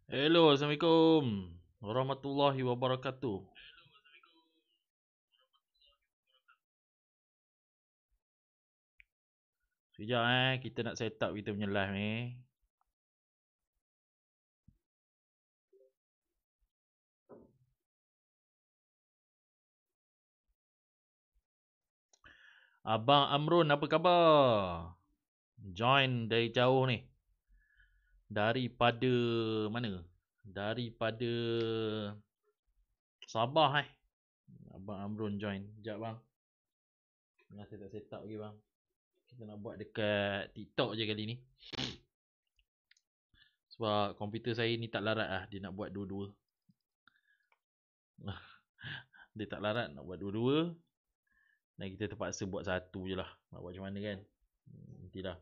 Hello, Assalamualaikum warahmatullahi wabarakatuh. Sekejap kita nak set up kita punya live ni. Abang Amrun, apa khabar? Join dari jauh ni. Daripada mana? Daripada Sabah Abang Amrun join. Sekejap bang. Tengah set up lagi bang. Kita nak buat dekat TikTok je kali ni. Sebab komputer saya ni tak larat lah. Dia nak buat dua-dua. Dia tak larat nak buat dua-dua. Dan kita terpaksa buat satu je lah. Nak buat macam mana kan? Nantilah.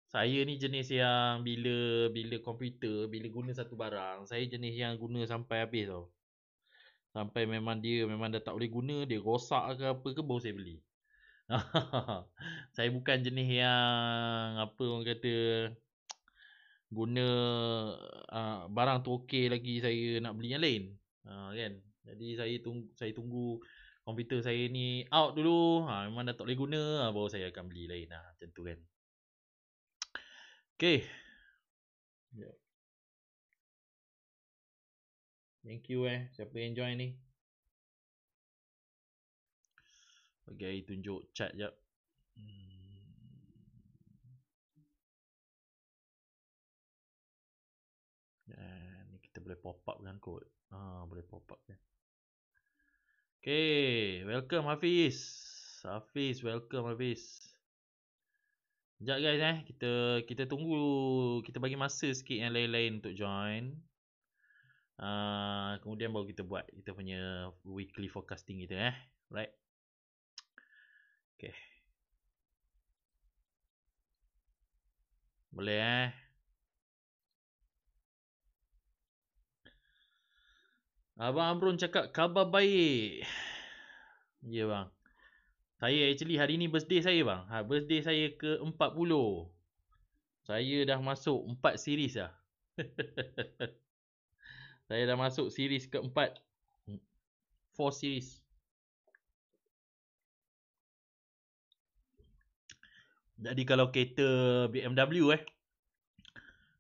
Saya ni jenis yang bila komputer, bila guna satu barang, saya jenis yang guna sampai habis tau. Sampai memang dah tak boleh guna, dia rosak ke apa ke baru saya beli. Saya bukan jenis yang apa orang kata guna barang tu okey lagi saya nak beli yang lain. Kan? Jadi saya tunggu komputer saya ni out dulu. Memang dah tak boleh guna, baru saya akan beli lain macam tu kan. Okay. Thank you siapa yang join ni. Bagi tunjuk chat jap. Ni kita boleh pop up kan kod. Boleh pop up kan. Okay, welcome Hafiz. Hafiz, welcome Hafiz. Sekejap guys kita tunggu, kita bagi masa sikit yang lain-lain untuk join. Kemudian baru kita buat kita punya weekly forecasting kita right. Okay. Boleh Abang Amrun cakap khabar baik. Ya bang. Saya actually hari ni birthday saya bang. Birthday saya ke 40. Saya dah masuk 4 series dah. Saya dah masuk series keempat. 4 series. Jadi kalau kereta BMW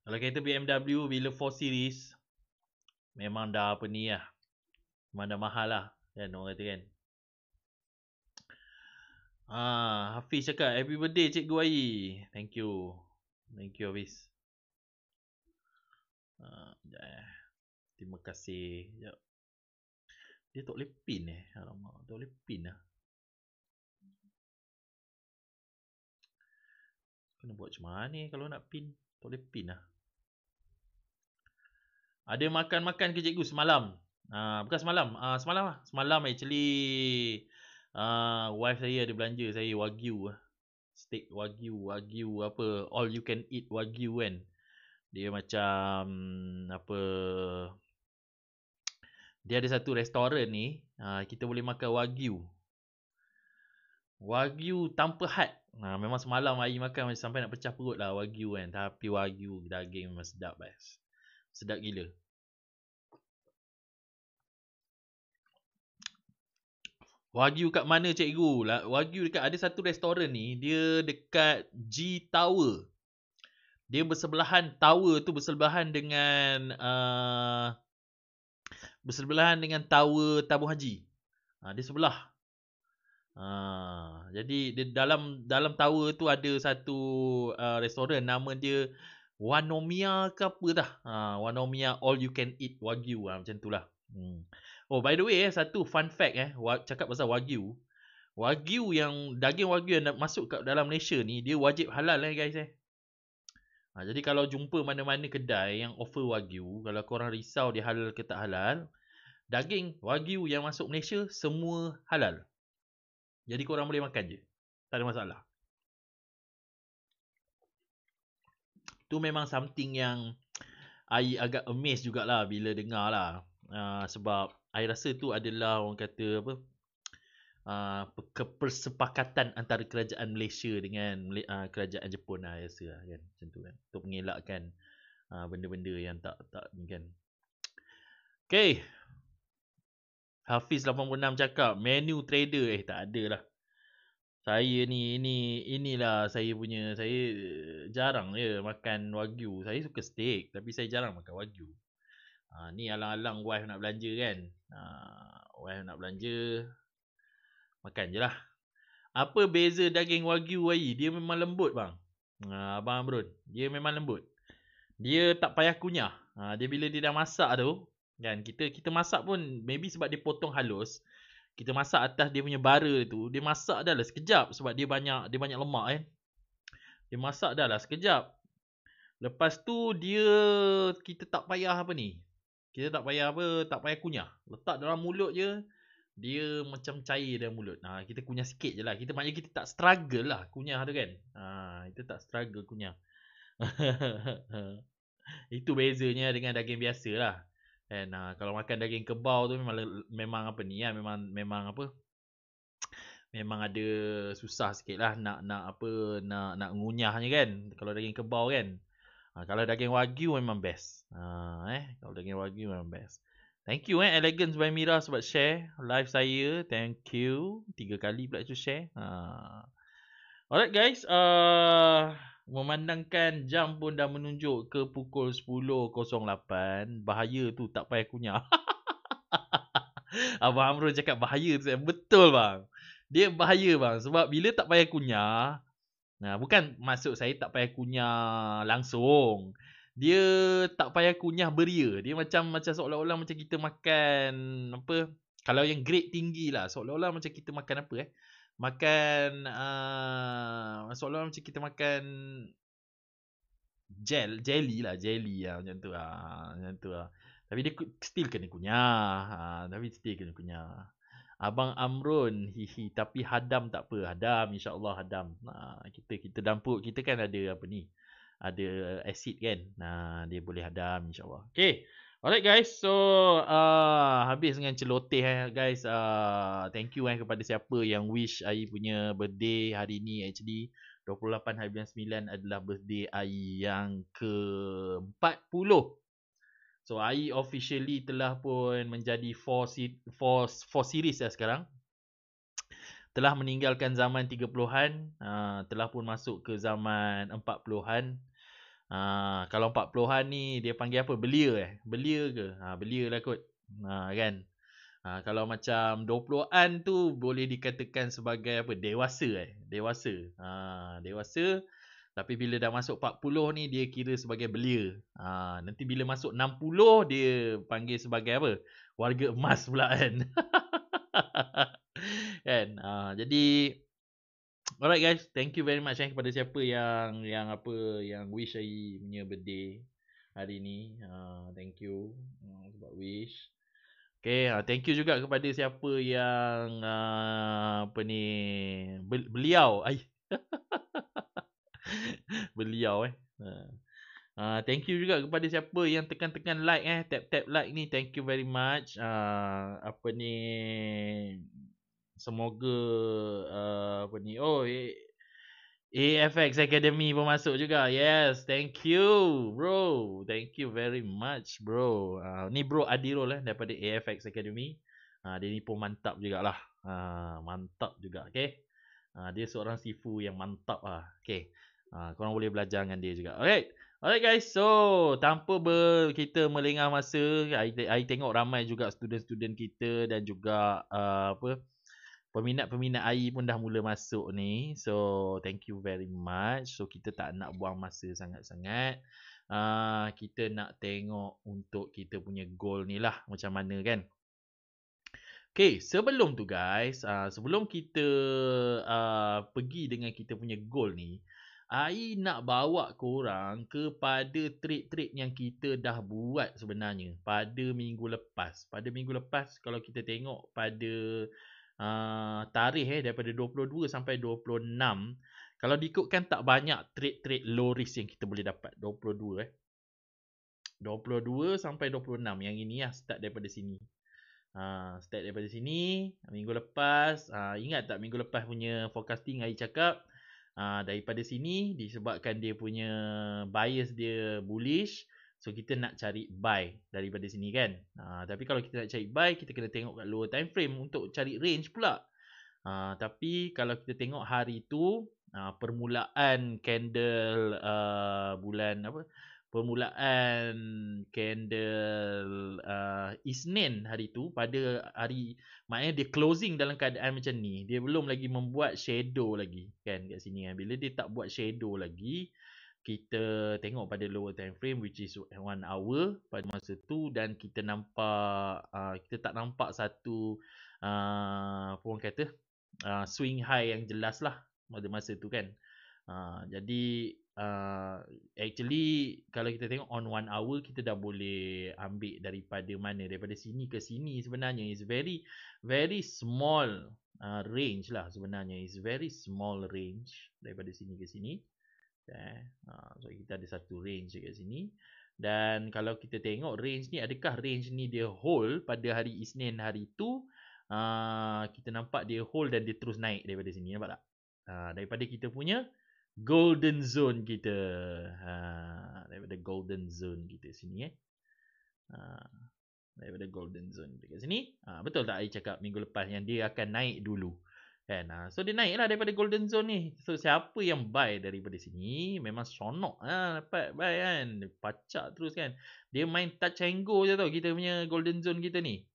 kalau kereta BMW bila 4 series memang dah apa ni lah. Memang dah mahal lah kan orang kata kan. Hafiz cakap happy birthday Cikgu Ai. Thank you. Thank you Hafiz. Terima kasih. Sekejap. Dia tak boleh pin Alamak, tak boleh pin lah. Kena buat macam mana kalau nak pin? Tak boleh pin lah. Ada makan-makan ke cikgu semalam? Bukan semalam. Semalam actually wife saya ada belanja saya wagyu. Steak wagyu apa, all you can eat wagyu kan. Dia macam apa, dia ada satu restoran ni, kita boleh makan wagyu tanpa had. Memang semalam Ai makan macam sampai nak pecah perut lah wagyu kan. Tapi wagyu daging memang sedap guys. Sedap gila. Wagyu kat mana cikgu? Wagyu dekat ada satu restoran ni, dia dekat G Tower. Dia bersebelahan, tower tu bersebelahan dengan Tower Tabung Haji. Dia sebelah. Jadi dia dalam tower tu ada satu restoran nama dia Wanomiya ke apa dah. Wanomiya all you can eat wagyu macam itulah. Oh by the way satu fun fact cakap pasal wagyu. Wagyu yang daging wagyu yang masuk kat dalam Malaysia ni dia wajib halal guys jadi kalau jumpa mana-mana kedai yang offer wagyu, kalau korang risau dia halal ke tak halal, daging wagyu yang masuk Malaysia semua halal. Jadi korang boleh makan je. Tak ada masalah. Tu memang something yang I agak amazed jugalah bila dengar lah. Sebab I rasa tu adalah orang kata apa, kepersepakatan antara kerajaan Malaysia dengan kerajaan Jepun lah, rasa lah kan, macam tu kan, untuk mengelakkan benda-benda yang tak ni kan. Okay, Hafiz 86 cakap menu trader, tak ada lah. Saya ni, inilah saya punya, saya jarang je makan wagyu. Saya suka steak tapi saya jarang makan wagyu. Ni alang-alang wife nak belanja kan. Wife nak belanja, makan je lah. Apa beza daging wagyu Wai? Dia memang lembut bang. Abang Amrun, dia memang lembut. Dia tak payah kunyah. Dia bila dia dah masak tu kan, kita masak pun maybe sebab dia potong halus. Kita masak atas dia punya bara tu, dia masak dah lah sekejap sebab dia banyak lemak kan. Dia masak dah lah sekejap. Lepas tu kita tak payah apa ni. Kita tak payah kunyah. Letak dalam mulut je, dia macam cair dalam mulut. Kita kunyah sikit je lah. Maknanya kita tak struggle lah kunyah tu kan. Kita tak struggle kunyah. Itu bezanya dengan daging biasa lah. And kalau makan daging kebau tu memang apa ni ya, memang apa, memang ada susah sikit lah nak ngunyahnya kan, kalau daging kebau kan. Kalau daging wagyu memang best. Kalau daging wagyu memang best. Thank you Elegance by Mira sebab share live saya. Thank you. 3 kali pula tu share. Alright guys, memandangkan jam pun dah menunjuk ke pukul 10.08. Bahaya tu tak payah kunyah. Abang Amrul cakap bahaya tu. Betul bang. Dia bahaya bang. Sebab bila tak payah kunyah, bukan maksud saya tak payah kunyah langsung. Dia tak payah kunyah beria. Dia macam seolah-olah macam kita makan apa, kalau yang grade tinggi lah, seolah-olah macam kita makan apa makan seolah-olah macam kita makan jelly lah macam tu lah. Tapi dia still kena kunyah. Abang Amrun, hihi, tapi hadam tak apa. Hadam, insya-Allah hadam. Kita dampuk, kita kan ada apa ni? Ada asid kan. Dia boleh hadam insya-Allah. Okay. Alright guys. So, habis dengan celoteh guys. Thank you kepada siapa yang wish Ai punya birthday hari ni. Actually 28 hari bulan 9 adalah birthday Ai yang ke-40. So Ai officially telah pun menjadi 4 series lah sekarang. Telah meninggalkan zaman 30-an, telah pun masuk ke zaman 40-an. Kalau 40-an ni dia panggil apa? Belia Belia ke? Belia lah kot. Kan? Kalau macam 20-an tu boleh dikatakan sebagai apa? Dewasa Dewasa. Tapi bila dah masuk 40 ni dia kira sebagai belia. Nanti bila masuk 60 dia panggil sebagai apa? Warga emas pula kan. Kan? Jadi alright guys, thank you very much kepada siapa yang wish Ai punya birthday hari ni. Thank you sebab wish. Okay, thank you juga kepada siapa yang apa ni, beliau beliau thank you juga kepada siapa yang tekan-tekan like tap like ni. Thank you very much. Apa ni, semoga apa ni, AFX Academy pun masuk juga. Yes, thank you bro. Thank you very much bro. Ni bro Adirul daripada AFX Academy. Dia ni pun mantap jugalah. Mantap juga. Okay, dia seorang sifu yang mantap lah. Okay, korang boleh belajar dengan dia juga. Alright guys, so tanpa kita melengah masa, I tengok ramai juga student-student kita dan juga peminat-peminat Ai pun dah mula masuk ni. So thank you very much. So kita tak nak buang masa sangat-sangat. Kita nak tengok untuk kita punya goal ni lah macam mana kan. Okay, sebelum tu guys, sebelum kita pergi dengan kita punya goal ni, Ai nak bawa korang kepada trade-trade yang kita dah buat sebenarnya pada minggu lepas. Pada minggu lepas kalau kita tengok pada tarikh daripada 22 sampai 26, kalau diikutkan tak banyak trade low risk yang kita boleh dapat. 22 sampai 26 yang ini start daripada sini. Start daripada sini. Minggu lepas, ingat tak minggu lepas punya forecasting Ai cakap, daripada sini disebabkan dia punya bias dia bullish, so kita nak cari buy daripada sini kan. Tapi kalau kita nak cari buy, kita kena tengok kat lower time frame untuk cari range pula. Tapi kalau kita tengok hari tu, permulaan candle bulan apa? Permulaan candle Isnin hari tu, pada hari, maknanya dia closing dalam keadaan macam ni, dia belum lagi membuat shadow lagi kan kat sini kan. Bila dia tak buat shadow lagi, kita tengok pada lower time frame which is 1 hour pada masa tu, dan kita nampak kita tak nampak satu apa orang kata swing high yang jelas lah pada masa tu kan. Jadi actually kalau kita tengok on 1 hour, kita dah boleh ambil daripada mana, daripada sini ke sini sebenarnya is very very small range lah sebenarnya, is very small range daripada sini ke sini. So kita ada satu range kat sini, dan kalau kita tengok range ni, adakah range ni dia hold pada hari Isnin hari tu, kita nampak dia hold dan dia terus naik daripada sini, nampak tak? Daripada kita punya golden zone kita, daripada golden zone kita sini daripada golden zone dekat sini. Betul tak Ai cakap minggu lepas yang dia akan naik dulu kan? So dia naik lah daripada golden zone ni. So siapa yang buy daripada sini memang sonok dapat buy kan, pacak terus kan. Dia main touch and go je tau kita punya golden zone kita ni.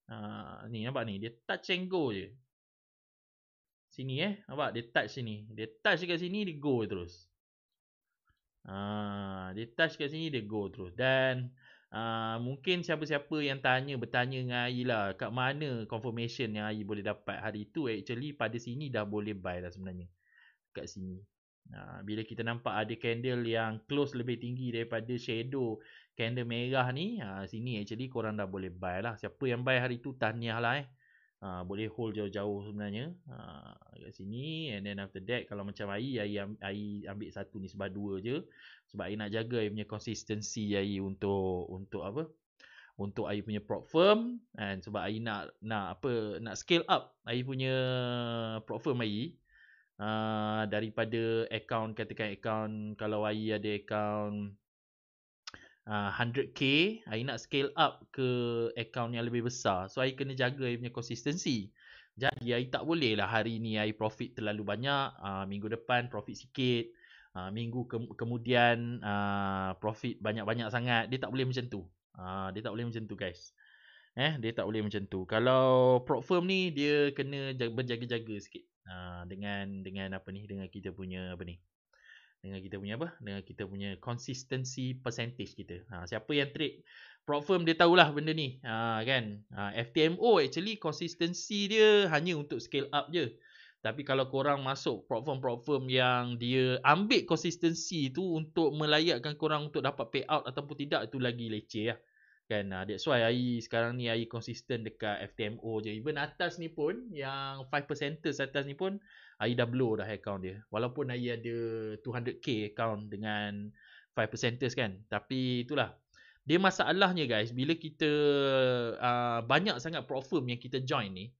Ni nampak ni, dia touch and go je sini nampak, dia touch sini, dia touch kat sini, dia go terus. Dia touch kat sini, dia go terus. Dan mungkin siapa-siapa yang bertanya dengan Ai lah, kat mana confirmation yang Ai boleh dapat hari tu, actually pada sini dah boleh buy lah sebenarnya kat sini. Bila kita nampak ada candle yang close lebih tinggi daripada shadow candle merah ni, sini actually korang dah boleh buy lah. Siapa yang buy hari tu, tahniah lah boleh hold jauh-jauh sebenarnya kat sini. And then after that, kalau macam Ai ambil satu ni sebab 2 je, sebab Ai nak jaga Ai punya consistency Ai untuk apa, untuk Ai punya prop firm, and sebab Ai nak scale up Ai punya prop firm Ai daripada account, katakan account, kalau Ai ada account 100k, Ai nak scale up ke account yang lebih besar. So Ai kena jaga Ai punya consistency. Jadi Ai tak boleh lah hari ni Ai profit terlalu banyak, minggu depan profit sikit, minggu kemudian profit banyak-banyak sangat. Dia tak boleh macam tu. Dia tak boleh macam tu guys. Dia tak boleh macam tu. Kalau prop firm ni, dia kena berjaga-jaga sikit dengan apa ni, dengan kita punya apa ni, dengan kita punya consistency percentage kita. Siapa yang trade prop firm dia tahulah benda ni kan. FTMO actually consistency dia hanya untuk scale up je. Tapi kalau korang masuk prop firm yang dia ambil consistency tu untuk melayakkan korang untuk dapat payout ataupun tidak, itu lagi leceh lah kan. That's why Ai sekarang ni Ai konsisten dekat FTMO je. Even atas ni pun, yang 5% atas ni pun Ai dah blow dah account dia. Walaupun Ai ada 200k account dengan 5% kan. Tapi itulah, dia masalahnya guys, bila kita banyak sangat prop firm yang kita join ni,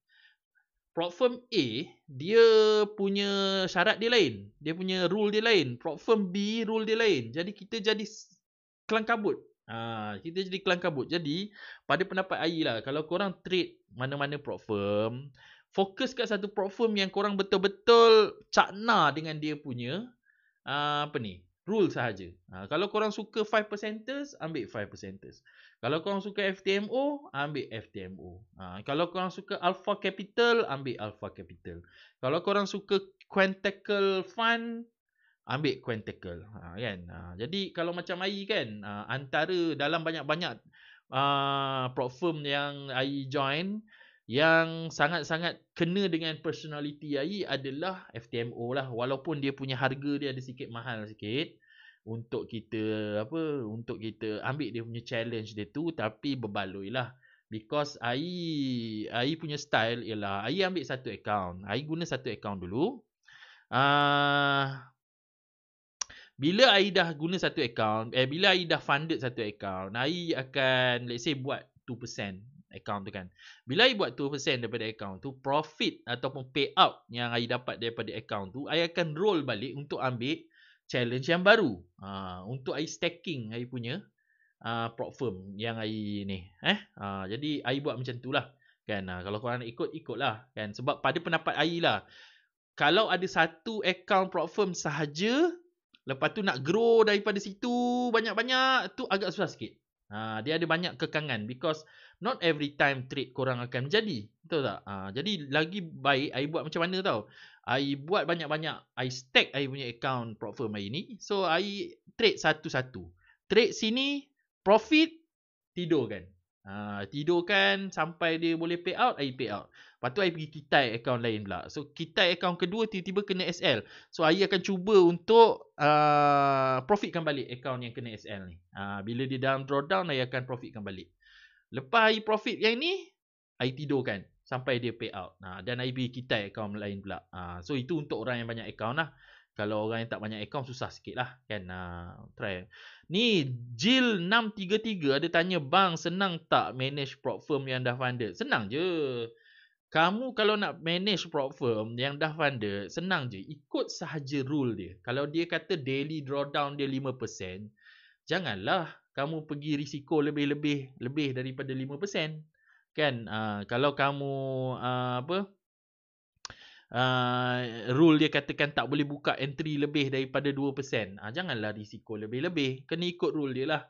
prop firm A dia punya syarat dia lain, dia punya rule dia lain. Prop firm B rule dia lain. Jadi kita jadi kelang kabut. Kita jadi kelang kabut. Jadi pada pendapat Ai lah, kalau korang trade mana-mana prop firm, fokus kat satu prop firm yang korang betul-betul cakna dengan dia punya apa ni, rule sahaja. Kalau korang suka 5%ers, ambil 5%ers. Kalau korang suka FTMO, ambil FTMO. Kalau korang suka Alpha Capital, ambil Alpha Capital. Kalau korang suka Quantacle Fund, ambil Quantacle kan. Jadi kalau macam Ai kan, antara dalam banyak-banyak prop firm yang Ai join, yang sangat-sangat kena dengan personality Ai adalah FTMO lah. Walaupun dia punya harga dia ada sikit mahal sikit untuk kita ambil dia punya challenge dia tu, tapi berbaloi lah. Because Ai punya style ialah Ai ambil satu account. Ai guna satu account dulu. Bila Ai dah guna satu account, bila Ai dah funded satu account, Ai akan let's say buat 2%. account tu kan. Bila I buat 2% daripada account tu, profit ataupun payout yang I dapat daripada account tu, I akan roll balik untuk ambil challenge yang baru. Untuk I stacking I punya prop firm yang I ni. Jadi I buat macam tu lah. Kan, kalau korang nak ikut, ikutlah. Kan, sebab pada pendapat I lah, kalau ada satu account prop firm sahaja, lepas tu nak grow daripada situ banyak-banyak, tu agak susah sikit. Dia ada banyak kekangan because not every time trade korang akan menjadi. Betul tak? Jadi lagi baik I buat macam mana tau? I buat banyak-banyak. I stack I punya account prop firm I ni. So I trade satu-satu. Trade sini, profit, tidurkan. Tidurkan sampai dia boleh pay out, I pay out. Lepas tu I pergi kitai account lain pula. So kitai account kedua tiba-tiba kena SL. So I akan cuba untuk profitkan balik account yang kena SL ni. Bila dia dalam drawdown, I akan profitkan balik. Lepas I profit yang ni, I tidurkan sampai dia pay out. Dan I pergi kitai account lain pula. So itu untuk orang yang banyak account lah. Kalau orang yang tak banyak account, susah sikit lah kan. Try. Ni Jill 633 ada tanya, bang senang tak manage prop firm yang dah funded? Senang je. Kamu kalau nak manage prop firm yang dah funded, senang je. Ikut sahaja rule dia. Kalau dia kata daily drawdown dia 5%, janganlah kamu pergi risiko lebih daripada 5%. Kan, kalau kamu rule dia katakan tak boleh buka entry lebih daripada 2%, janganlah risiko lebih-lebih. Kena ikut rule dia lah.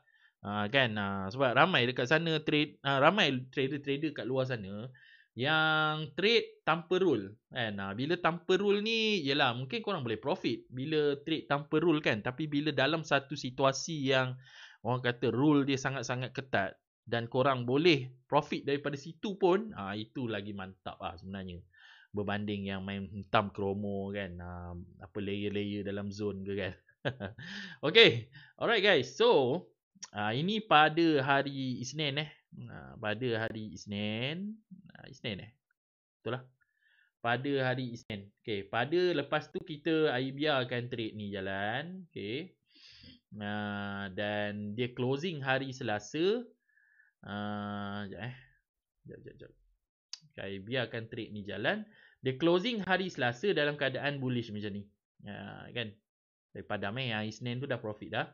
Kan, sebab ramai dekat sana trade, ramai trader-trader kat luar sana yang trade tanpa rule kan. Bila tanpa rule ni, yelah mungkin korang boleh profit bila trade tanpa rule kan. Tapi bila dalam satu situasi yang orang kata rule dia sangat-sangat ketat dan korang boleh profit daripada situ pun, itu lagi mantap lah sebenarnya, berbanding yang main hitam kromo kan, apa layer-layer dalam zone ke kan. Okay, alright guys. So ini pada hari Isnin pada hari Isnin. Betul lah. Pada hari Isnin. Okay, pada lepas tu kita biarkan trade ni jalan. Okay. Dan dia closing hari Selasa. Sekejap. Okay, biarkan trade ni jalan. Dia closing hari Selasa dalam keadaan bullish macam ni. Kan? Daripada Isnin tu dah profit dah.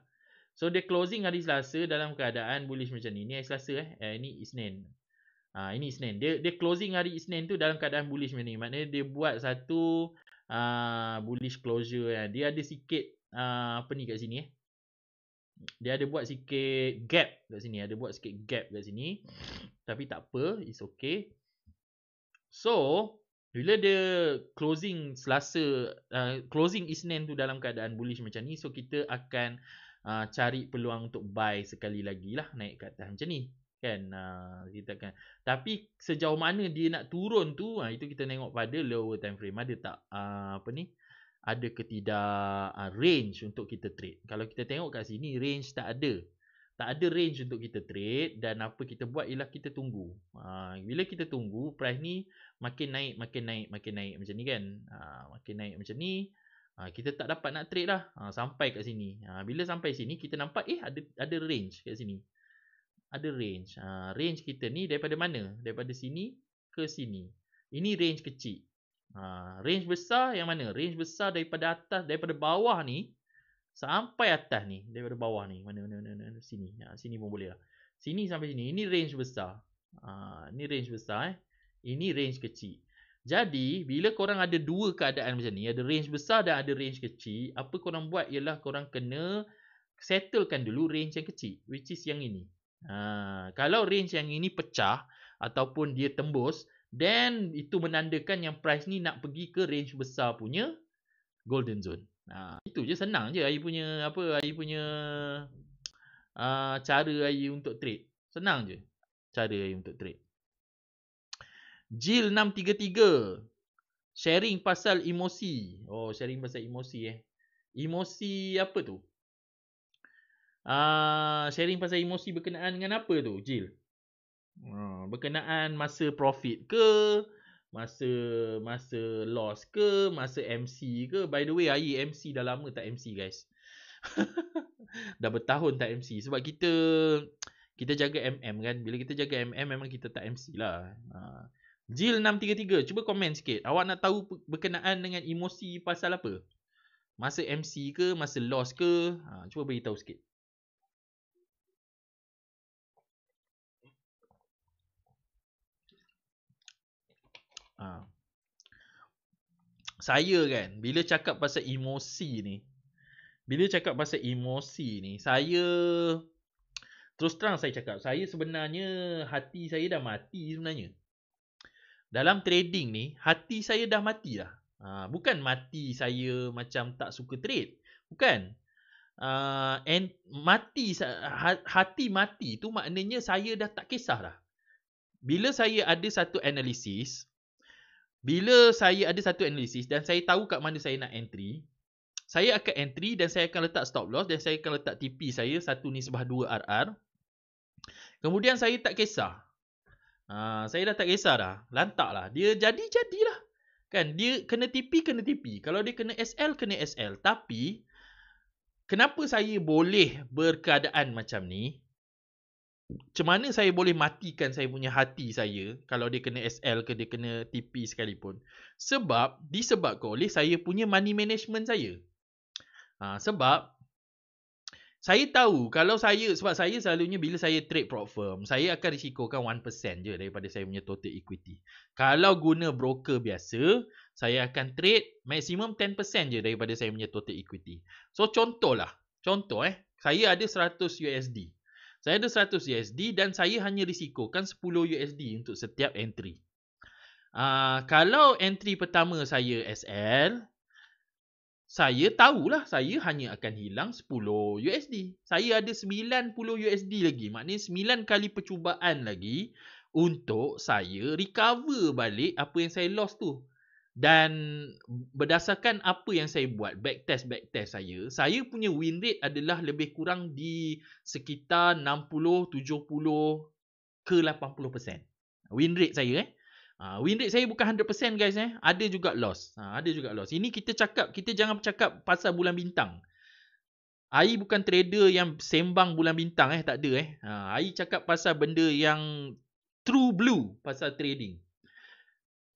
So dia closing hari Selasa dalam keadaan bullish macam ni. Ni hari Selasa ini Isnin. Ini Isnin. Dia closing hari Isnin tu dalam keadaan bullish macam ni. Maknanya dia buat satu bullish closure. Dia ada sikit apa ni kat sini Dia ada buat sikit gap kat sini. Kat sini. Tapi tak apa, it's okay. So bila dia closing Selasa, closing Isnin tu dalam keadaan bullish macam ni, so kita akan cari peluang untuk buy sekali lagi lah naik ke atas macam ni kan. Kita akan, tapi sejauh mana dia nak turun tu, itu kita tengok pada lower time frame. Ada tak ada ke tidak range untuk kita trade. Kalau kita tengok kat sini, range tak ada range untuk kita trade. Dan apa kita buat ialah kita tunggu. Bila kita tunggu, price ni makin naik macam ni kan. Makin naik macam ni, kita tak dapat nak trade lah. Sampai kat sini. Bila sampai sini, kita nampak ada range kat sini. Ada range. Range kita ni daripada mana? Daripada sini ke sini. Ini range kecil. Range besar yang mana? Range besar daripada atas, daripada bawah ni sampai atas ni. Daripada bawah ni. Mana? Sini. Sini pun boleh lah. Sini sampai sini. Ini range besar. Ini range besar. Ini range kecil. Jadi, bila korang ada dua keadaan macam ni, ada range besar dan ada range kecil, apa korang buat ialah korang kena settlekan dulu range yang kecil, which is yang ini. Kalau range yang ini pecah ataupun dia tembus, then itu menandakan yang price ni nak pergi ke range besar punya golden zone. Itu je, senang je I punya cara I untuk trade. Senang je cara I untuk trade. Jill 633 sharing pasal emosi. Sharing pasal emosi Emosi apa tu? Sharing pasal emosi berkenaan dengan apa tu, Jill? Berkenaan masa profit ke, masa loss ke, masa MC ke? By the way, I MC dah lama tak MC guys. Dah bertahun tak MC. Sebab kita kita jaga MM kan. Bila kita jaga MM memang kita tak MC lah. Jil 633, cuba komen sikit. Awak nak tahu berkenaan dengan emosi pasal apa? Masa MC ke, masa loss ke? Cuba beritahu sikit. Saya kan, bila cakap pasal emosi ni, saya terus terang saya cakap, saya sebenarnya hati saya dah mati sebenarnya. Dalam trading ni, hati saya dah mati lah. Bukan mati saya macam tak suka trade. Bukan. Hati mati tu maknanya saya dah tak kisah dah. Bila saya ada satu analisis dan saya tahu kat mana saya nak entry, saya akan entry dan saya akan letak stop loss dan saya akan letak TP saya 1/2 RR. Kemudian saya tak kisah. Saya dah tak kisah dah. Lantak lah. Dia jadilah. Kan, dia kena TP. Kalau dia kena SL, kena SL. Tapi, kenapa saya boleh berkeadaan macam ni? Macam mana saya boleh matikan saya punya hati saya kalau dia kena SL ke dia kena TP sekalipun? Disebabkan oleh saya punya money management saya. Sebab saya tahu sebab saya selalunya bila saya trade prop firm, saya akan risikokan 1% je daripada saya punya total equity. Kalau guna broker biasa, saya akan trade maksimum 10% je daripada saya punya total equity. So contoh, saya ada 100 USD. Saya ada 100 USD dan saya hanya risikokan 10 USD untuk setiap entry. Kalau entry pertama saya SL, saya tahulah saya hanya akan hilang 10 USD. Saya ada 90 USD lagi. Maknanya 9 kali percubaan lagi untuk saya recover balik apa yang saya lost tu. Dan berdasarkan apa yang saya buat, backtest saya punya win rate adalah lebih kurang di sekitar 60, 70 ke 80%. Win rate saya win rate saya bukan 100% guys. Ada juga loss. Ini kita jangan cakap pasal bulan bintang. Ai bukan trader yang sembang bulan bintang tak ada Ai cakap pasal benda yang true blue pasal trading.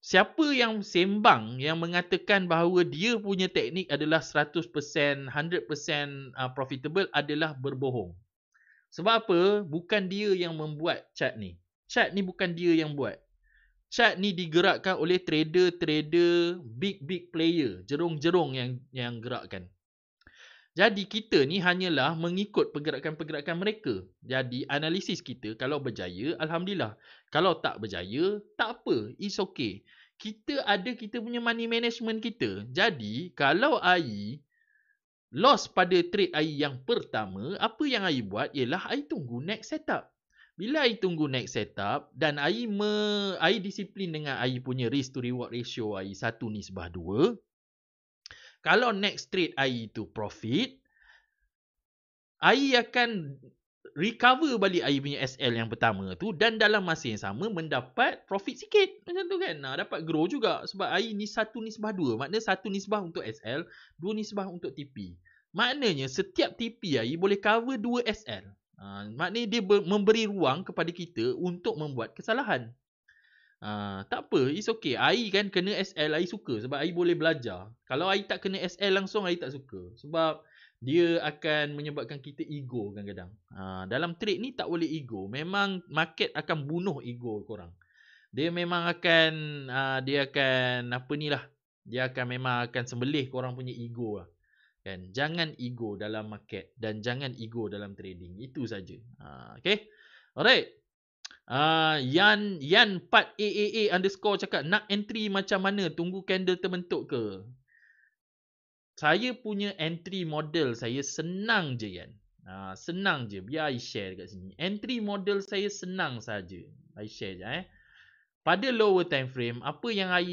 Siapa yang sembang yang mengatakan bahawa dia punya teknik adalah 100%, 100% profitable adalah berbohong. Sebab apa? Bukan dia yang membuat chart ni. Chart ni bukan dia yang buat. Chart ni digerakkan oleh trader-trader big player, jerung-jerung yang gerakkan. Jadi kita ni hanyalah mengikut pergerakan-pergerakan mereka. Jadi analisis kita kalau berjaya, alhamdulillah. Kalau tak berjaya, tak apa. It's okay. Kita punya money management kita. Jadi kalau AI loss pada trade AI yang pertama, apa yang AI buat ialah AI tunggu next setup. Bila AI tunggu next setup dan AI disiplin dengan AI punya risk to reward ratio AI 1/2. Kalau next trade AI itu profit, AI akan recover balik AI punya SL yang pertama tu dan dalam masa yang sama mendapat profit sikit. Macam tu kan. Dapat grow juga sebab AI ni 1/2. Maknanya 1/2 untuk SL, 2/2 untuk TP. Maknanya setiap TP AI boleh cover 2 SL. Maknanya dia memberi ruang kepada kita untuk membuat kesalahan. Tak apa, it's okay. AI kan kena SL, AI suka sebab AI boleh belajar. Kalau AI tak kena SL langsung, AI tak suka. Sebab dia akan menyebabkan kita ego kadang-kadang. Dalam trade ni tak boleh ego. Memang market akan bunuh ego korang. Dia memang akan, dia akan memang akan sembelih korang punya ego lah. Kan? Jangan ego dalam market dan jangan ego dalam trading. Itu saja. Okay. Alright. Yan 4AAA underscore cakap nak entry macam mana? Tunggu candle terbentuk ke? Saya punya entry model saya senang je Yan. Senang je. Biar I share dekat sini. Entry model saya senang saja. I share je Pada lower time frame, apa yang I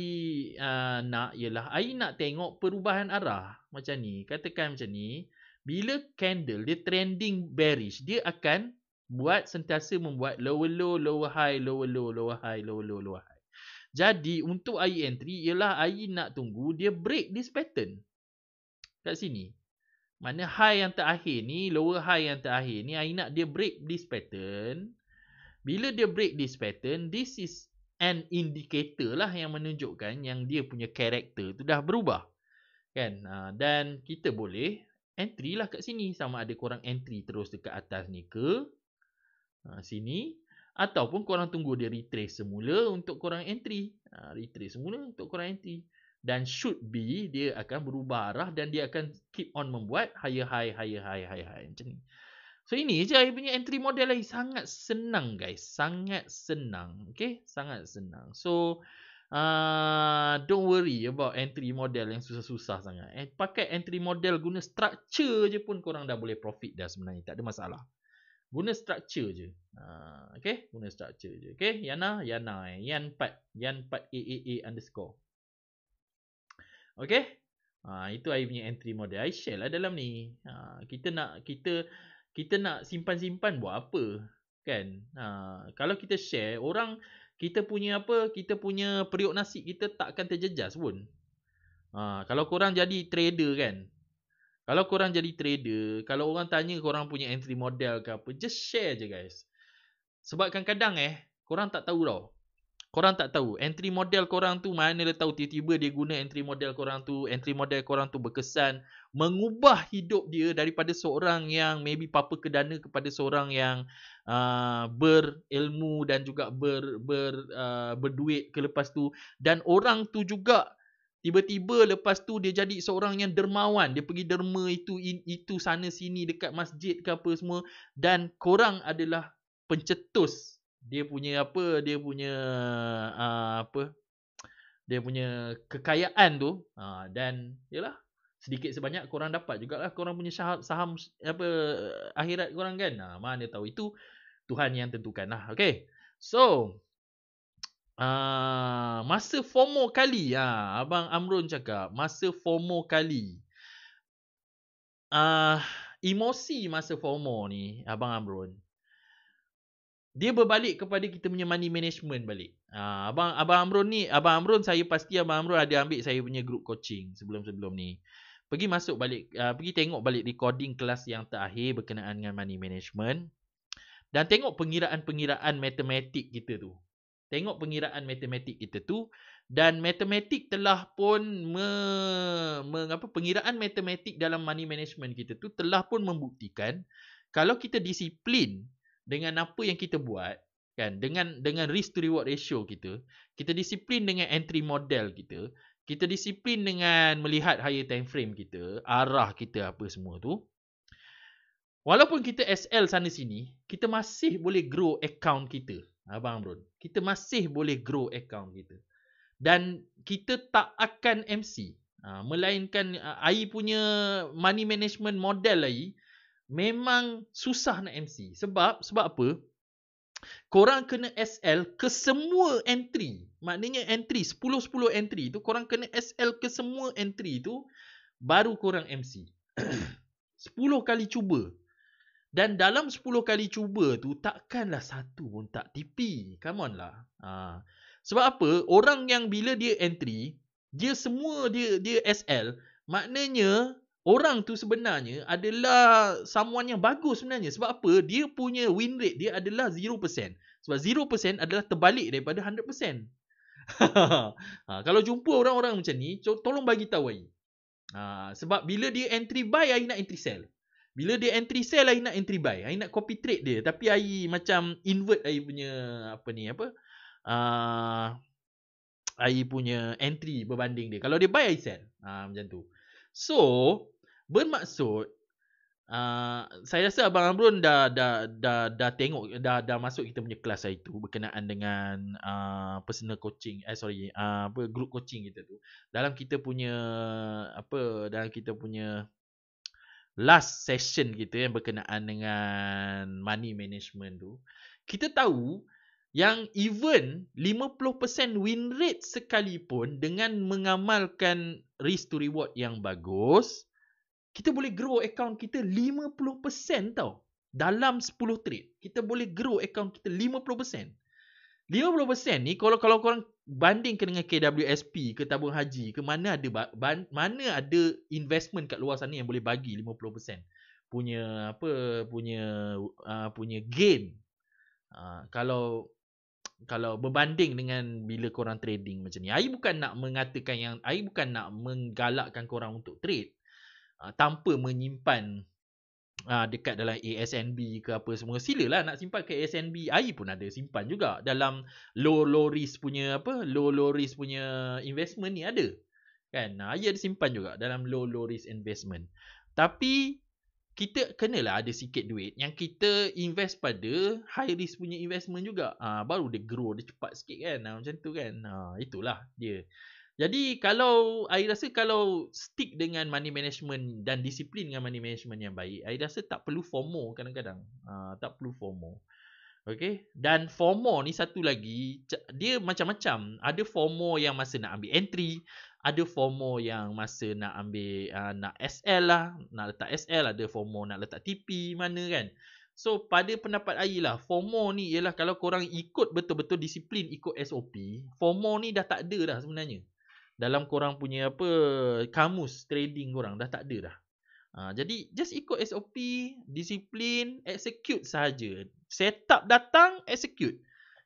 nak ialah I nak tengok perubahan arah macam ni. Katakan macam ni, bila candle dia trending bearish, dia akan sentiasa membuat lower low, lower high, lower low, lower high, lower low, lower high. Jadi untuk I entry ialah I nak tunggu dia break this pattern kat sini. Maknanya high yang terakhir ni, lower high yang terakhir ni, I nak dia break this pattern. Bila dia break this pattern, this is an indicator lah yang menunjukkan yang dia punya karakter tu dah berubah. Kan? Dan kita boleh entry lah kat sini. Sama ada korang entry terus dekat atas ni ke sini. Ataupun korang tunggu dia retrace semula untuk korang entry. Retrace semula untuk korang entry. Dan should be dia akan berubah arah dan dia akan keep on membuat higher high, higher high, higher high. Macam ni. So ini je I punya entry model lagi. Sangat senang guys. Sangat senang. Okay. Sangat senang. So don't worry about entry model yang susah-susah sangat. Pakai entry model guna structure je pun korang dah boleh profit dah sebenarnya. Tak ada masalah. Guna structure je. Okay. Guna structure je. Okay. Yan 4 AAA underscore. Okay. Itu I punya entry model. I share lah dalam ni. Kita nak simpan-simpan buat apa? Kan? Kalau kita share, orang kita punya periuk nasi kita takkan terjejas pun. Kalau korang jadi trader kan. Kalau korang jadi trader, kalau orang tanya korang punya entry model ke apa, just share je guys. Sebab kadang-kadang korang tak tahu tau. Korang tak tahu entry model korang tu mana dia tahu tiba-tiba dia guna entry model korang tu berkesan mengubah hidup dia daripada seorang yang maybe papa kedana kepada seorang yang berilmu dan juga berduit ke lepas tu, dan orang tu juga tiba-tiba lepas tu dia jadi seorang yang dermawan, dia pergi derma itu sana sini dekat masjid ke apa semua, dan korang adalah pencetus dia punya kekayaan tu, dan yalah sedikit sebanyak korang dapat jugalah korang punya saham akhirat korang kan. Mana tahu, itu Tuhan yang tentukan lah. Okay. So masa FOMO kali, Abang Amron cakap masa FOMO kali, emosi masa FOMO ni Abang Amron, dia berbalik kepada kita punya money management balik. Abang Amron saya pasti Abang Amron ada ambil saya punya group coaching sebelum-sebelum ni. Pergi tengok balik recording kelas yang terakhir berkenaan dengan money management, dan tengok pengiraan matematik kita tu. Dan matematik telah pun pengiraan matematik dalam money management kita tu telah pun membuktikan kalau kita disiplin dengan apa yang kita buat kan, dengan risk to reward ratio kita disiplin dengan entry model kita disiplin dengan melihat higher time frame kita, arah kita apa semua tu, walaupun kita SL sana sini, kita masih boleh grow account kita. Abang Bro, kita masih boleh grow account kita. Dan kita tak akan MC. Melainkan AI punya money management model AI memang susah nak MC. Sebab apa? Korang kena SL ke semua entry. Maknanya entry 10-10 entry tu korang kena SL ke semua entry tu baru korang MC. 10 kali cuba. Dan dalam 10 kali cuba tu takkanlah satu pun tak tipi. Come on lah. Sebab apa? Orang yang bila dia entry, dia semua dia SL, maknanya orang tu sebenarnya adalah someone yang bagus sebenarnya. Sebab apa? Dia punya win rate dia adalah 0%. Sebab 0% adalah terbalik daripada 100%. Kalau jumpa orang-orang macam ni, tolong bagi tahu ai. Sebab bila dia entry buy, ai nak entry sell. Bila dia entry sell, ai nak entry buy. Ai nak copy trade dia. Tapi ai macam invert ai punya ai punya entry berbanding dia. Kalau dia buy, ai sell. Macam tu. So, bermaksud saya rasa Abang Amron dah tengok, dah masuk kita punya kelas hari tu berkenaan dengan personal coaching, group coaching kita tu. Dalam kita punya last session kita yang berkenaan dengan money management tu, kita tahu yang even 50% win rate sekalipun dengan mengamalkan risk to reward yang bagus, kita boleh grow account kita 50% tau. Dalam 10 trade, kita boleh grow account kita 50%. 50% ni kalau korang bandingkan dengan KWSP ke tabung haji ke mana ada mana ada investment kat luar sana yang boleh bagi 50% punya punya gain. Kalau berbanding dengan bila korang trading macam ni. Ai bukan nak mengatakan ai bukan nak menggalakkan korang untuk trade tanpa menyimpan dekat dalam ASNB ke apa semua. Silalah nak simpan ke ASNB. Ai pun ada simpan juga dalam low risk punya low risk punya investment ni ada. Kan? Ai ada simpan juga dalam low risk investment. Tapi kita kenalah ada sikit duit yang kita invest pada high risk punya investment juga. Baru dia grow, dia cepat sikit kan. Macam tu kan. Itulah dia. Jadi kalau I rasa kalau stick dengan money management dan disiplin dengan money management yang baik, I rasa tak perlu FOMO kadang-kadang. Tak perlu FOMO. Okay. Dan FOMO ni satu lagi, dia macam-macam. Ada FOMO yang masa nak ambil entry, ada FOMO yang masa nak ambil nak SL lah, nak letak SL, ada FOMO nak letak TP mana kan. So pada pendapat I lah, FOMO ni ialah kalau korang ikut betul-betul disiplin ikut SOP, FOMO ni dah tak ada dah sebenarnya. Dalam korang punya kamus trading korang dah tak ada dah. Jadi just ikut SOP, disiplin, execute sahaja. Setup datang, execute.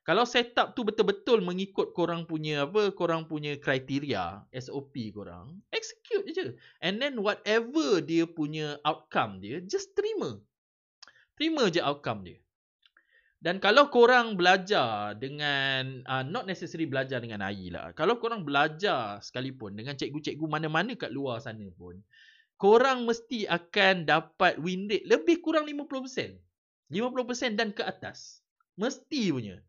Kalau setup tu betul-betul mengikut korang punya korang punya kriteria, SOP korang, execute je. And then whatever dia punya outcome dia, just terima. Terima je outcome dia. Dan kalau korang belajar dengan, not necessary belajar dengan AI lah. Kalau korang belajar sekalipun dengan cikgu-cikgu mana-mana kat luar sana pun, korang mesti akan dapat win rate lebih kurang 50%. 50% dan ke atas. Mesti punya.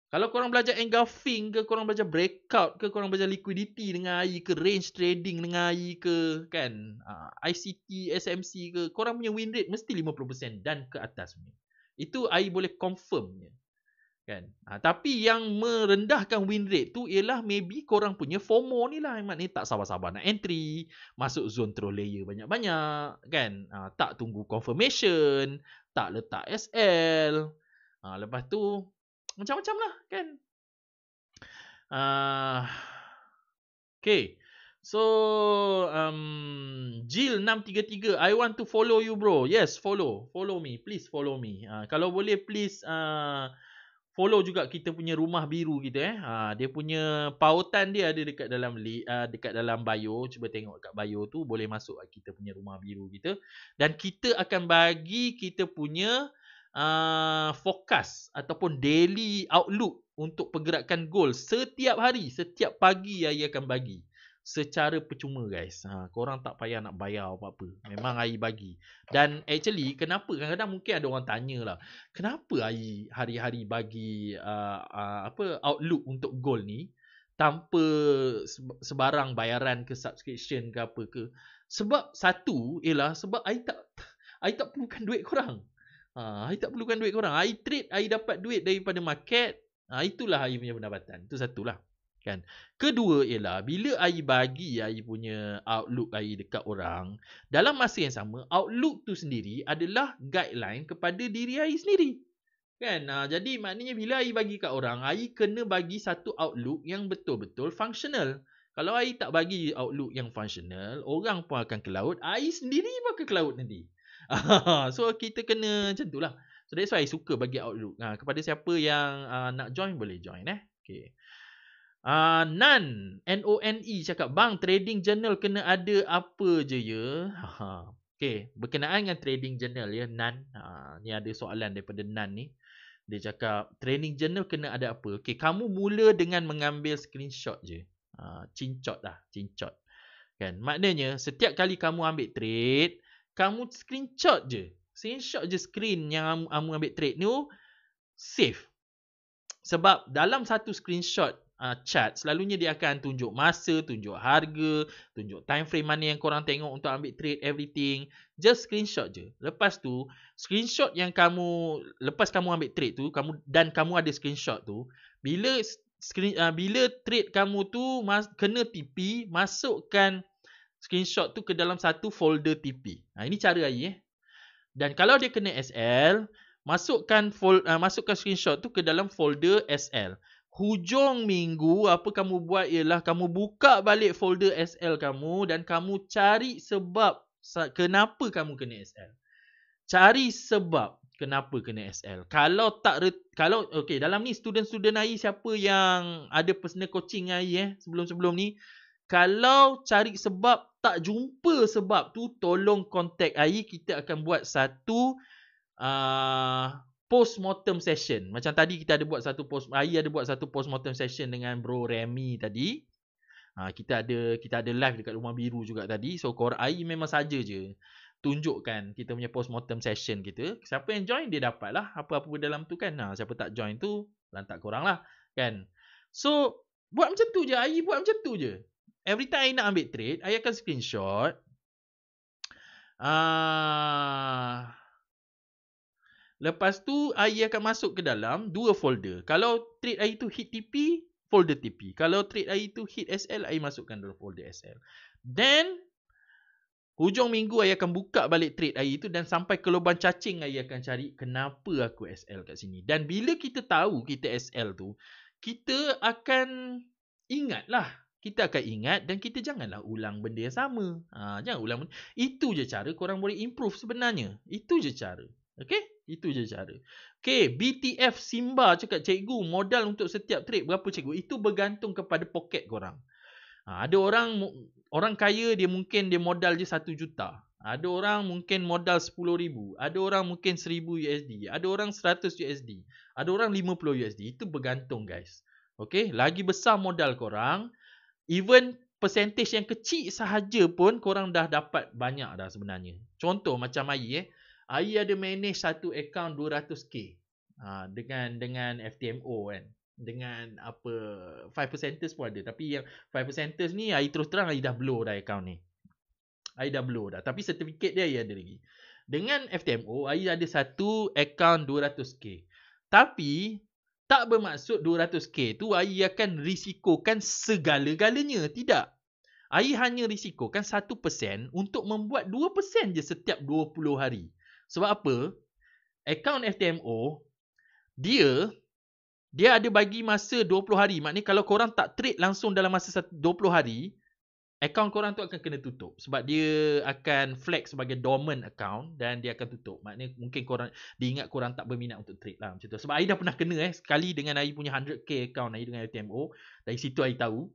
Kalau korang belajar engulfing ke, korang belajar breakout ke, korang belajar liquidity dengan AI ke, range trading dengan AI ke, kan, ICT, SMC ke, korang punya win rate mesti 50% dan ke atas punya. Itu AI boleh confirm je. Kan? Tapi yang merendahkan win rate tu ialah maybe korang punya FOMO ni lah. Maknanya tak sabar-sabar nak entry, masuk zone throw layer banyak-banyak, kan? Tak tunggu confirmation, tak letak SL. Lepas tu macam-macam lah, kan? Okay. So Jill 633, I want to follow you bro. Yes, follow me, please follow me. Kalau boleh please follow juga kita punya rumah biru kita. Dia punya pautan dia ada dekat dalam bio. Cuba tengok kat bio tu, boleh masuk kita punya rumah biru kita. Dan kita akan bagi kita punya forecast ataupun daily outlook untuk pergerakan gold setiap hari, setiap pagi AI akan bagi secara percuma guys. Korang tak payah nak bayar apa-apa. Memang AI bagi. Dan actually kenapa kadang-kadang mungkin ada orang tanya lah, kenapa AI hari-hari bagi outlook untuk gold ni tanpa sebarang bayaran ke subscription ke apa ke? Sebab satu ialah sebab AI tak perlukan duit korang. AI tak perlukan duit korang. AI trade, AI dapat duit daripada market. Itulah AI punya pendapatan. Itu satulah. Kan? Kedua ialah bila AI bagi AI punya outlook AI dekat orang, dalam masa yang sama outlook tu sendiri adalah guideline kepada diri AI sendiri. Kan? Jadi maknanya bila AI bagi kat orang, AI kena bagi satu outlook yang betul-betul functional. Kalau AI tak bagi outlook yang functional, orang pun akan ke laut, AI sendiri pun akan ke laut nanti. So kita kena macam tu lah. So that's why I suka bagi outlook. Kepada siapa yang nak join, boleh join. Okay. Nan None cakap, bang, trading journal kena ada apa je ya? Okay, berkenaan dengan trading journal ya, Nan. Ni ada soalan daripada Nan ni. Dia cakap trading journal kena ada apa? Okay, kamu mula dengan mengambil screenshot je. Cincot lah, cincot. Kan? Maknanya setiap kali kamu ambil trade, kamu screenshot je. Screenshot je screen yang kamu ambil trade ni, save. Sebab dalam satu screenshot chart, selalunya dia akan tunjuk masa, tunjuk harga, tunjuk time frame mana yang korang tengok untuk ambil trade, everything. Just screenshot je. Lepas tu, screenshot yang lepas kamu ambil trade tu, kamu ada screenshot tu, bila trade kamu tu kena TP, masukkan screenshot tu ke dalam satu folder TP. Ini cara AI. Dan kalau dia kena SL, masukkan screenshot tu ke dalam folder SL. hujung minggu apa kamu buat ialah kamu buka balik folder SL kamu dan kamu cari sebab kenapa kamu kena SL. Cari sebab kenapa kena SL. Kalau okey, dalam ni student-student AI siapa yang ada personal coaching AI sebelum-sebelum ni, kalau cari sebab tak jumpa sebab tu, tolong contact AI, kita akan buat satu postmortem session. Macam tadi kita ada buat satu postmortem session dengan Bro Remy tadi. Kita ada live dekat Rumah Biru juga tadi. So korang AI memang saja je tunjukkan kita punya postmortem session kita. Siapa yang join dia dapat lah apa-apa dalam tu kan. Siapa tak join tu lantak korang lah kan. So buat macam tu je, AI buat macam tu je. Every time AI nak ambil trade, AI akan screenshot. Lepas tu AI akan masuk ke dalam dua folder. Kalau trade AI tu hit TP, folder TP. Kalau trade AI tu hit SL, AI masukkan dalam folder SL. Then hujung minggu AI akan buka balik trade AI tu dan sampai ke lubang cacing AI akan cari kenapa aku SL kat sini. Dan bila kita tahu kita SL tu, kita akan ingat lah. Kita akan ingat dan kita janganlah ulang benda yang sama. Jangan ulang benda. Itu je cara korang boleh improve sebenarnya. Itu je cara. Okay? Itu je cara. Okay, BTF Simba cakap, cikgu, modal untuk setiap trade berapa cikgu? Itu bergantung kepada poket korang. Ada orang kaya dia mungkin dia modal je 1 juta. Ada orang mungkin modal 10,000. Ada orang mungkin 1,000 USD. Ada orang 100 USD. Ada orang 50 USD. Itu bergantung guys. Okay, lagi besar modal korang, even percentage yang kecil sahaja pun korang dah dapat banyak dah sebenarnya. Contoh macam AI AI ada manage satu account 200k dengan FTMO kan. Dengan apa 5% pun ada. Tapi yang 5% ni AI terus terang AI dah blow dah account ni. AI dah blow dah. Tapi sertifikat dia AI ada lagi. Dengan FTMO AI ada satu account 200k. Tapi tak bermaksud 200k tu AI akan risikokan segala-galanya. Tidak. AI hanya risikokan 1% untuk membuat 2% je setiap 20 hari. Sebab apa? Akaun FTMO, dia ada bagi masa 20 hari. Maknanya kalau korang tak trade langsung dalam masa 20 hari, akaun korang tu akan kena tutup. Sebab dia akan flag sebagai dormant account dan dia akan tutup. Maknanya mungkin korang, dia ingat korang tak berminat untuk trade lah macam tu. Sebab AI dah pernah kena sekali dengan AI punya 100k account AI dengan FTMO. Dari situ AI tahu.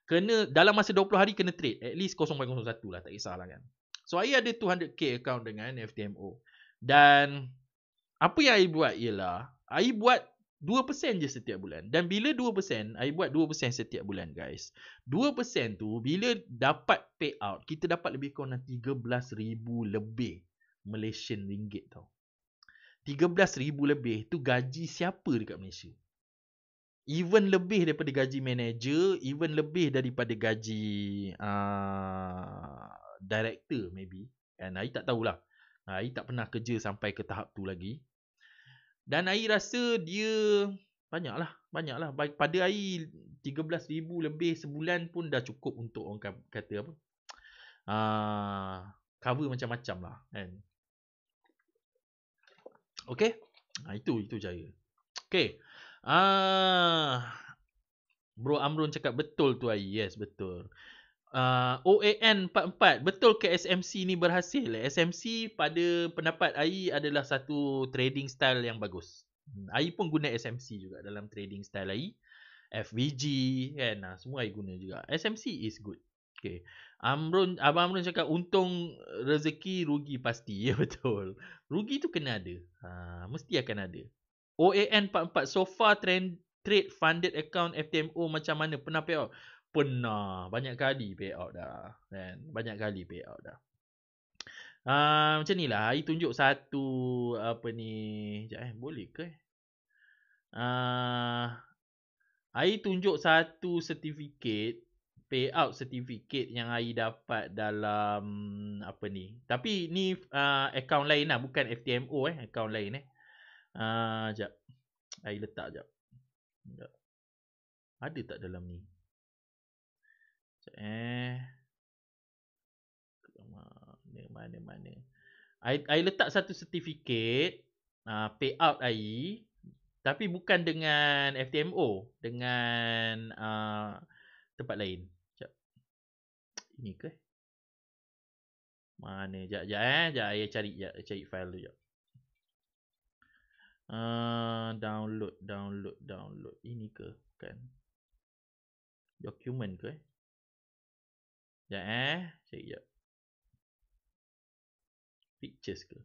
Kena dalam masa 20 hari kena trade. At least 0.01 lah, tak kisahlah kan. So AI ada 200k account dengan FTMO. Dan apa yang AI buat ialah AI buat 2% je setiap bulan. Dan bila 2%, AI buat 2% setiap bulan guys. 2% tu bila dapat payout, kita dapat lebih kurang 13,000 lebih Malaysian ringgit tau. 13,000 lebih tu gaji siapa dekat Malaysia? Even lebih daripada gaji manager, even lebih daripada gaji director maybe. And AI tak tahulah. AI tak pernah kerja sampai ke tahap tu lagi. Dan AI rasa dia banyaklah. Pada AI 13,000 lebih sebulan pun dah cukup untuk orang kata apa? Cover macam-macam lah kan. Okay? Itu cara. Okay. Bro Amrun cakap betul tu AI. Yes, betul. OAN 44, betul ke SMC ni berhasil? SMC pada pendapat AI adalah satu trading style yang bagus. AI pun guna SMC juga dalam trading style AI. FVG kan, semua AI guna juga. SMC is good. Okay. Abang Amrun cakap untung rezeki, rugi pasti. Ya betul. Rugi tu kena ada. Mesti akan ada. OAN 44, so far trade funded account FTMO macam mana? Pernah payout? Pernah. Banyak kali payout dah. Kan? Banyak kali payout dah. Macam ni lah. AI tunjuk satu apa ni. Sekejap boleh ke? AI tunjuk satu sertifikat. Payout sertifikat yang AI dapat dalam apa ni. Tapi ni account lain lah. Bukan FTMO account lain sekejap. AI letak sekejap. Ada tak dalam ni? Mana. I letak satu sertifikat payout AI Tapi bukan dengan FTMO, dengan tempat lain. Sekejap. Ini ke? Mana? Sekejap, sekejap saya cari file dulu sekejap. Download. Ini ke? Bukan. Dokumen ke? Sekejap cari sekejap. Pictures ke?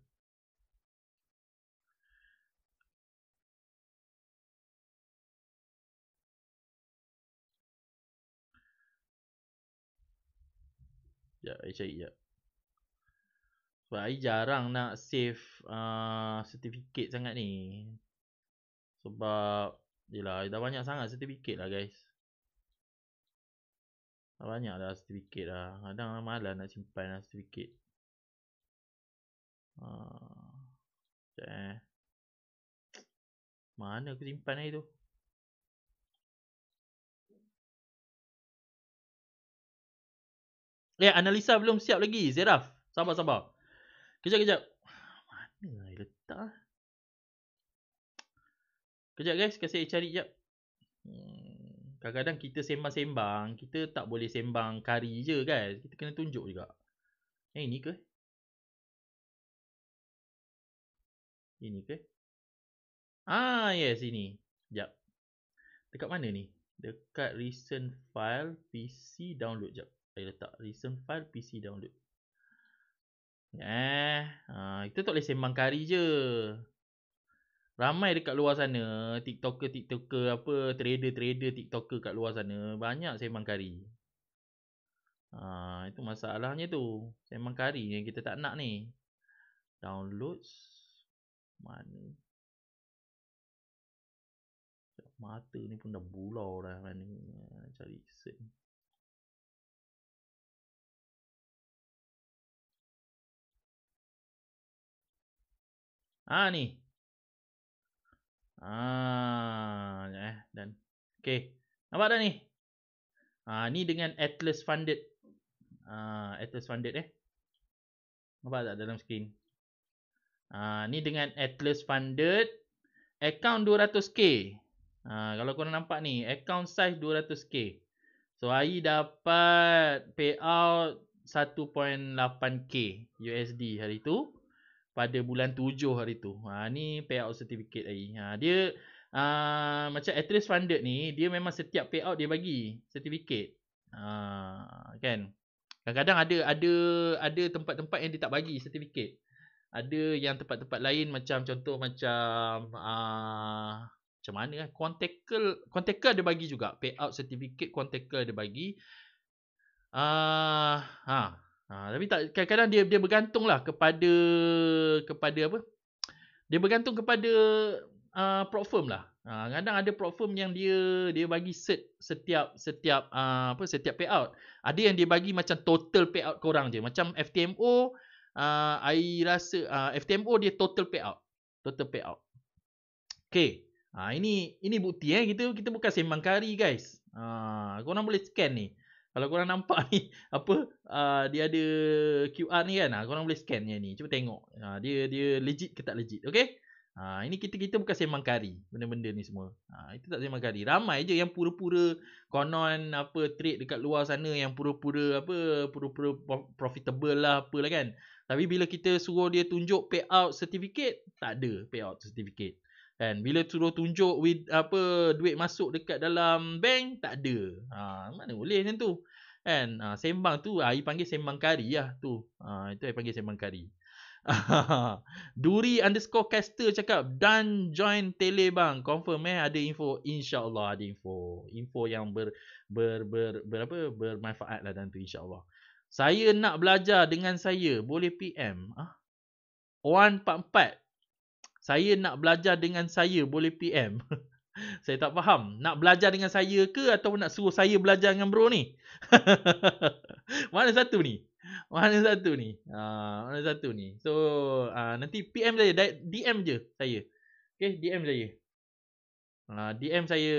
Sekejap, saya cari sekejap. Sebab saya jarang nak save certificate sangat ni. Sebab yelah, dah banyak sangat certificate lah guys. Dah banyak dah certificate lah. Kadang malas nak simpan lah certificate. Sekejap Mana aku simpan hari tu? Analisa belum siap lagi, Zeraf. Sabar. Kejap. Mana saya letak lah? Kejap guys, kasih saya cari sekejap. Kadang-kadang kita sembang-sembang, kita tak boleh sembang kari je guys. Kita kena tunjuk juga. Ini ke? Ini ke? Yes, ini. Sekejap. Dekat mana ni? Dekat recent file PC download. Sekejap. Saya letak recent file PC download. Kita tak boleh sembang kari je. Ramai dekat luar sana, TikToker apa, trader TikToker kat luar sana, banyak sembang kari. Itu masalahnya tu. Sembang kari yang kita tak nak ni. Downloads. Mana? Mata ni pun dah bulau dah. Mana cari search. Ni. Dan. Okay. Nampak dah ni? Ni dengan Atlas Funded. Atlas Funded Nampak tak dalam skrin? Ni dengan Atlas Funded. Account 200k. Kalau korang nampak ni, account size 200k. So, I dapat payout 1.8k USD hari tu. Pada bulan 7 hari tu. Ni payout certificate AI. Dia macam Atlas Funded ni, dia memang setiap payout dia bagi certificate. Kan? Kadang-kadang ada tempat-tempat yang dia tak bagi certificate. Ada yang tempat-tempat lain macam contoh macam mana kan? Quantacle dia bagi juga. Payout certificate Quantacle dia bagi. Tapi tak, kadang-kadang dia bergantung lah kepada apa? Dia bergantung kepada prop firm lah. Kadang ada prop firm yang dia bagi setiap payout. Ada yang dia bagi macam total payout korang je. Macam FTMO, I rasa FTMO dia total payout. Okay. Ini bukti kita bukan sembang kari guys. Korang boleh scan ni. Kalau korang nampak ni dia ada QR ni kan. Korang boleh scan ni. Cuba tengok. Dia legit ke tak legit. Okay. Ini kita bukan sembang kari benda-benda ni semua. Itu tak sembang kari. Ramai je yang pura-pura konon trade dekat luar sana yang pura-pura profitable lah apalah kan. Tapi bila kita suruh dia tunjuk payout certificate, tak ada payout certificate. Kan, bila suruh tunjuk duit masuk dekat dalam bank, tak ada. Mana boleh macam tu. Kan, sembang tu I panggil sembang kari lah tu. Itu I panggil sembang kari. Duri_caster cakap dan join tele bang. Confirm ada info. InsyaAllah ada info. Info yang bermanfaat lah dan tu insyaAllah. Saya nak belajar dengan saya. Boleh PM. 144. Saya nak belajar dengan saya. Boleh PM. Saya tak faham. Nak belajar dengan saya ke atau nak suruh saya belajar dengan bro ni? Mana satu ni? Mana satu ni? So, nanti PM saya. DM je saya. Okay, DM saya. DM saya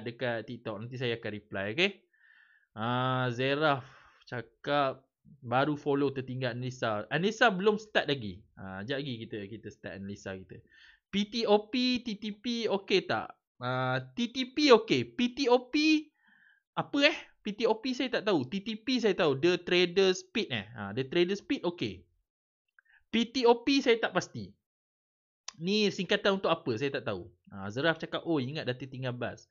dekat TikTok. Nanti saya akan reply. Okay. Zeraf cakap baru follow tertinggal analisa. Analisa belum start lagi. Sekejap lagi kita start analisa kita. PTOP, TTP okey tak? TTP okey. PTOP apa PTOP saya tak tahu. TTP saya tahu. The Trader Speed The Trader Speed okey. PTOP saya tak pasti. Ni singkatan untuk apa? Saya tak tahu. Zeraf cakap, oh ingat dah tertinggal bas.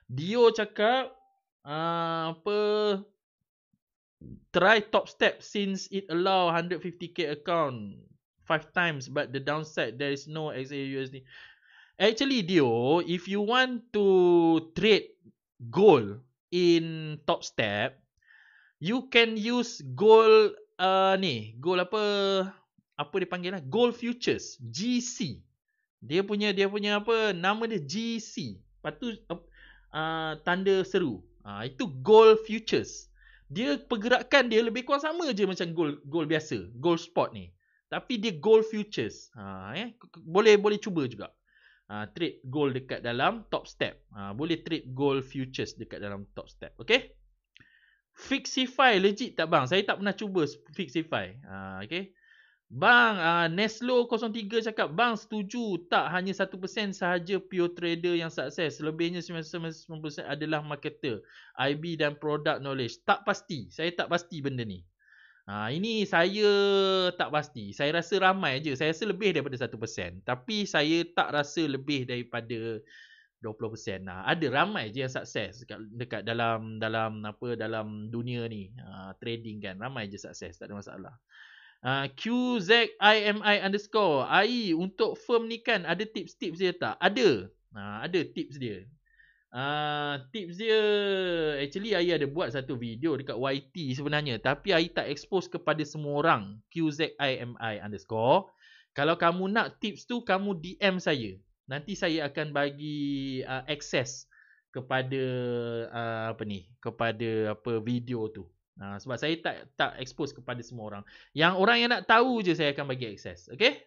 Dio cakap, apa, try top step since it allow 150k account 5 times, but the downside there is no XAUSD. Actually, Dio, if you want to trade gold in top step, you can use gold gold apa dia panggil lah, gold futures, GC. Dia punya apa, nama dia GC. Lepas tu tanda seru. Itu gold futures. Dia pergerakan dia lebih kurang sama je macam gold biasa, gold spot ni. Tapi dia gold futures. Boleh cuba juga. Trade gold dekat dalam top step. Boleh trade gold futures dekat dalam top step. Okay? Fixify legit tak bang? Saya tak pernah cuba Fixify. Okay? Bang, Neslo 03 cakap, bang setuju tak hanya 1% sahaja pure trader yang sukses. Selebihnya 99% adalah marketer, IB dan product knowledge. Tak pasti. Saya tak pasti benda ni. Ini saya tak pasti. Saya rasa ramai je. Saya rasa lebih daripada 1%. Tapi saya tak rasa lebih daripada 20%. Ada ramai je yang sukses dekat dalam dunia ni. Trading kan. Ramai je sukses. Tak ada masalah. QZIMI underscore AI untuk firm ni kan ada tips-tips dia tak? Ada. Ada tips dia. Tips dia actually AI ada buat satu video dekat YT sebenarnya, tapi AI tak expose kepada semua orang. QZIMI underscore. Kalau kamu nak tips tu, kamu DM saya. Nanti saya akan bagi access kepada kepada video tu. Sebab saya tak expose kepada semua orang. Yang orang yang nak tahu je saya akan bagi akses. Okay?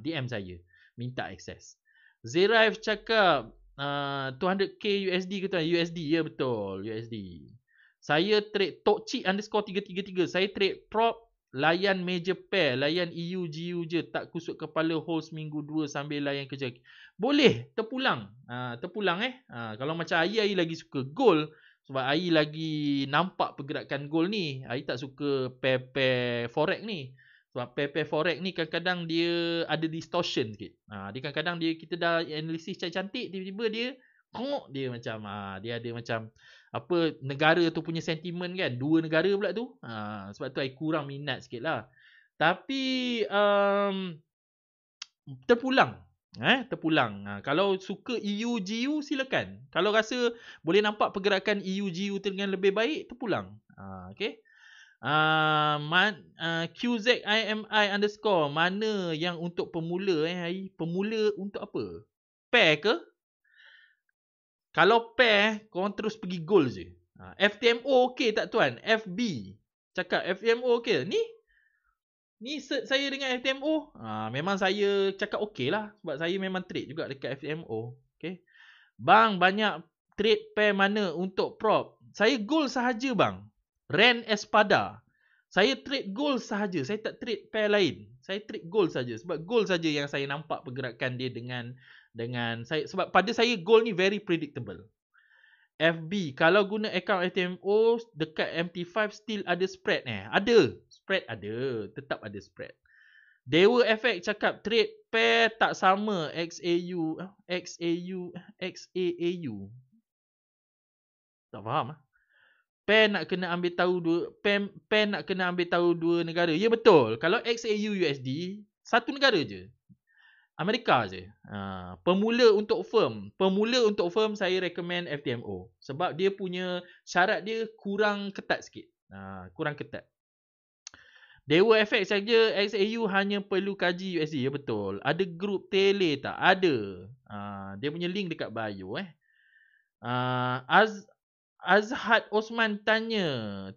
DM saya. Minta akses. Zeraif cakap 200k USD ke tuan? USD. Ya betul. USD. Saya trade Tokcik underscore 333. Saya trade prop, layan major pair, layan EU, GU je. Tak kusut kepala hold seminggu 2 sambil layan kerja. Boleh. Terpulang. Terpulang kalau macam AI lagi suka gold. Sebab AI lagi nampak pergerakan gold ni. AI tak suka pair-pair forex ni. Sebab pair-pair forex ni kadang-kadang dia ada distortion sikit. Dia kadang-kadang kita dah analisis cantik-cantik, tiba-tiba dia macam dia ada macam apa, negara tu punya sentimen kan. Dua negara pula tu. Sebab tu AI kurang minat sikit lah. Tapi terpulang. Terpulang. Kalau suka EU, GU silakan. Kalau rasa boleh nampak pergerakan EU, GU dengan lebih baik, terpulang. Okay. QZIMI underscore. Mana yang untuk pemula Pemula untuk apa? Pair ke? Kalau pair, korang terus pergi gold je. FTMO okey tak tuan? FB cakap FTMO okey. Ni search saya dengan FTMO. Memang saya cakap okey lah. Sebab saya memang trade juga dekat FTMO. Okay. Bang, banyak trade pair mana untuk prop? Saya gold sahaja bang. Ren Espada. Saya trade gold sahaja. Saya tak trade pair lain. Saya trade gold sahaja. Sebab gold sahaja yang saya nampak pergerakan dia dengan saya. Sebab pada saya gold ni very predictable. FB, kalau guna account FTMO dekat MT5 still ada spread Ada. Spread ada. Tetap ada spread. Dewa Effect cakap trade pair tak sama XAU. Tak faham Pair nak kena ambil tahu pair nak kena ambil tahu dua negara. Ya betul. Kalau XAU USD satu negara je. Amerika je. Pemula untuk firm saya recommend FTMO. Sebab dia punya syarat dia kurang ketat sikit. Kurang ketat. Dewa Effect saja XAU hanya perlu kaji USD. Ya betul. Ada grup tele tak? Ada. Dia punya link dekat bio Azhad Osman tanya,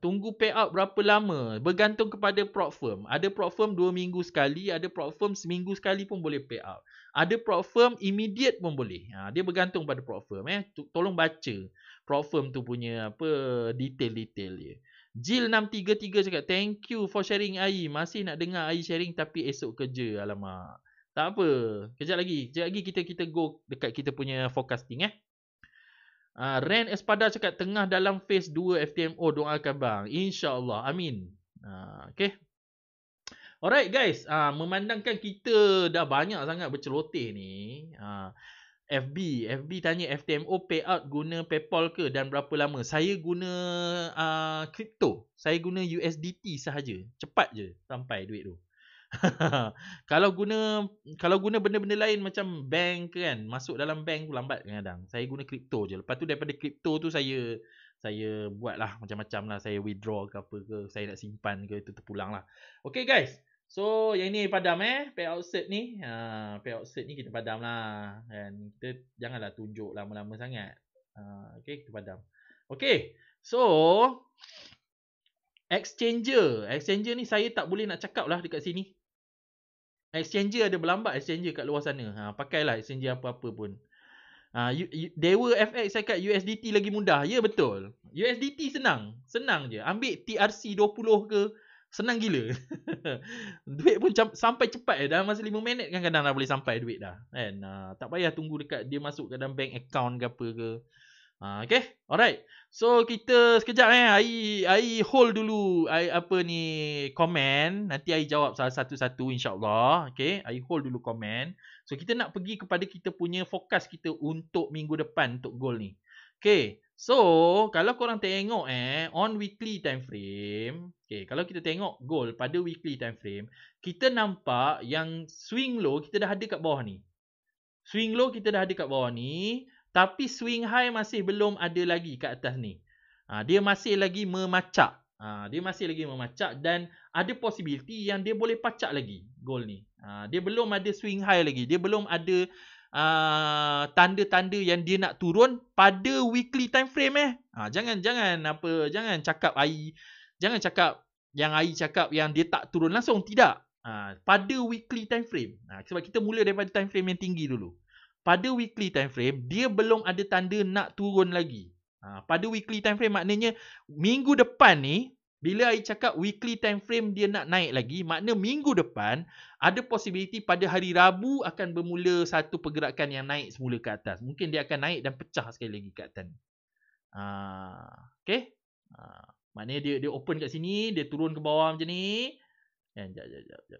tunggu payout berapa lama? Bergantung kepada prop firm. Ada prop firm 2 minggu sekali, ada prop firm seminggu sekali pun boleh payout. Ada prop firm immediate pun boleh. Dia bergantung pada prop firm Tolong baca prop firm tu punya detail-detail dia. Jill 633 cakap, thank you for sharing AI. Masih nak dengar AI sharing tapi esok kerja. Alamak. Tak apa. Kejap lagi kita go dekat kita punya forecasting Ren Espada cakap tengah dalam phase 2 FTMO, doakan bang. InsyaAllah. Amin. Okay. Alright guys. Memandangkan kita dah banyak sangat berceloteh ni. FB tanya FTMO payout guna PayPal ke dan berapa lama? Saya guna crypto. Saya guna USDT sahaja. Cepat je sampai duit tu. Kalau guna benda-benda lain macam bank ke kan, masuk dalam bank tu lambat kadang-kadang. Saya guna kripto je. Lepas tu daripada kripto tu saya buatlah macam-macam lah. Saya withdraw ke apa ke, saya nak simpan ke, itu terpulang lah. Okay guys. So yang ni padam payout cert ni. Payout cert ni kita padam lah. Dan kita janganlah tunjuk lama-lama sangat. Okay, kita padam. Okay. So Exchanger ni saya tak boleh nak cakap lah dekat sini. Exchanger ada berlambat exchanger kat luar sana. Pakailah exchanger apa-apa pun. Dewa FX cakap USDT lagi mudah. Ya betul. USDT senang. Senang je. Ambil TRC 20 ke. Senang gila. Duit pun sampai cepat dalam masa 5 minit kan kadang dah boleh sampai duit dah. Kan? Tak payah tunggu dekat dia masuk ke dalam bank account ke apa ke. Okay. Alright. So kita sekejap Ai hold dulu komen. Nanti Ai jawab salah satu-satu insyaAllah. Okay. Ai hold dulu komen. So kita nak pergi kepada kita punya fokus kita untuk minggu depan untuk goal ni. Okay. So kalau korang tengok on weekly time frame. Okay. Kalau kita tengok goal pada weekly time frame. Kita nampak yang swing low kita dah ada kat bawah ni. Swing low kita dah ada kat bawah ni. Tapi swing high masih belum ada lagi kat atas ni. Dia masih lagi memacak. Dan ada possibility yang dia boleh pacak lagi goal ni. Dia belum ada swing high lagi. Dia belum ada tanda-tanda yang dia nak turun pada weekly time frame Jangan cakap jangan cakap yang Ai cakap yang dia tak turun langsung, tidak. Pada weekly time frame. Sebab kita mula daripada time frame yang tinggi dulu. Pada weekly time frame, dia belum ada tanda nak turun lagi. Pada weekly time frame maknanya minggu depan ni, bila Ai cakap weekly time frame dia nak naik lagi, makna minggu depan ada possibility pada hari Rabu akan bermula satu pergerakan yang naik semula ke atas. Mungkin dia akan naik dan pecah sekali lagi ke atas. Okay. Maknanya dia open kat sini, dia turun ke bawah macam ni. Sekejap.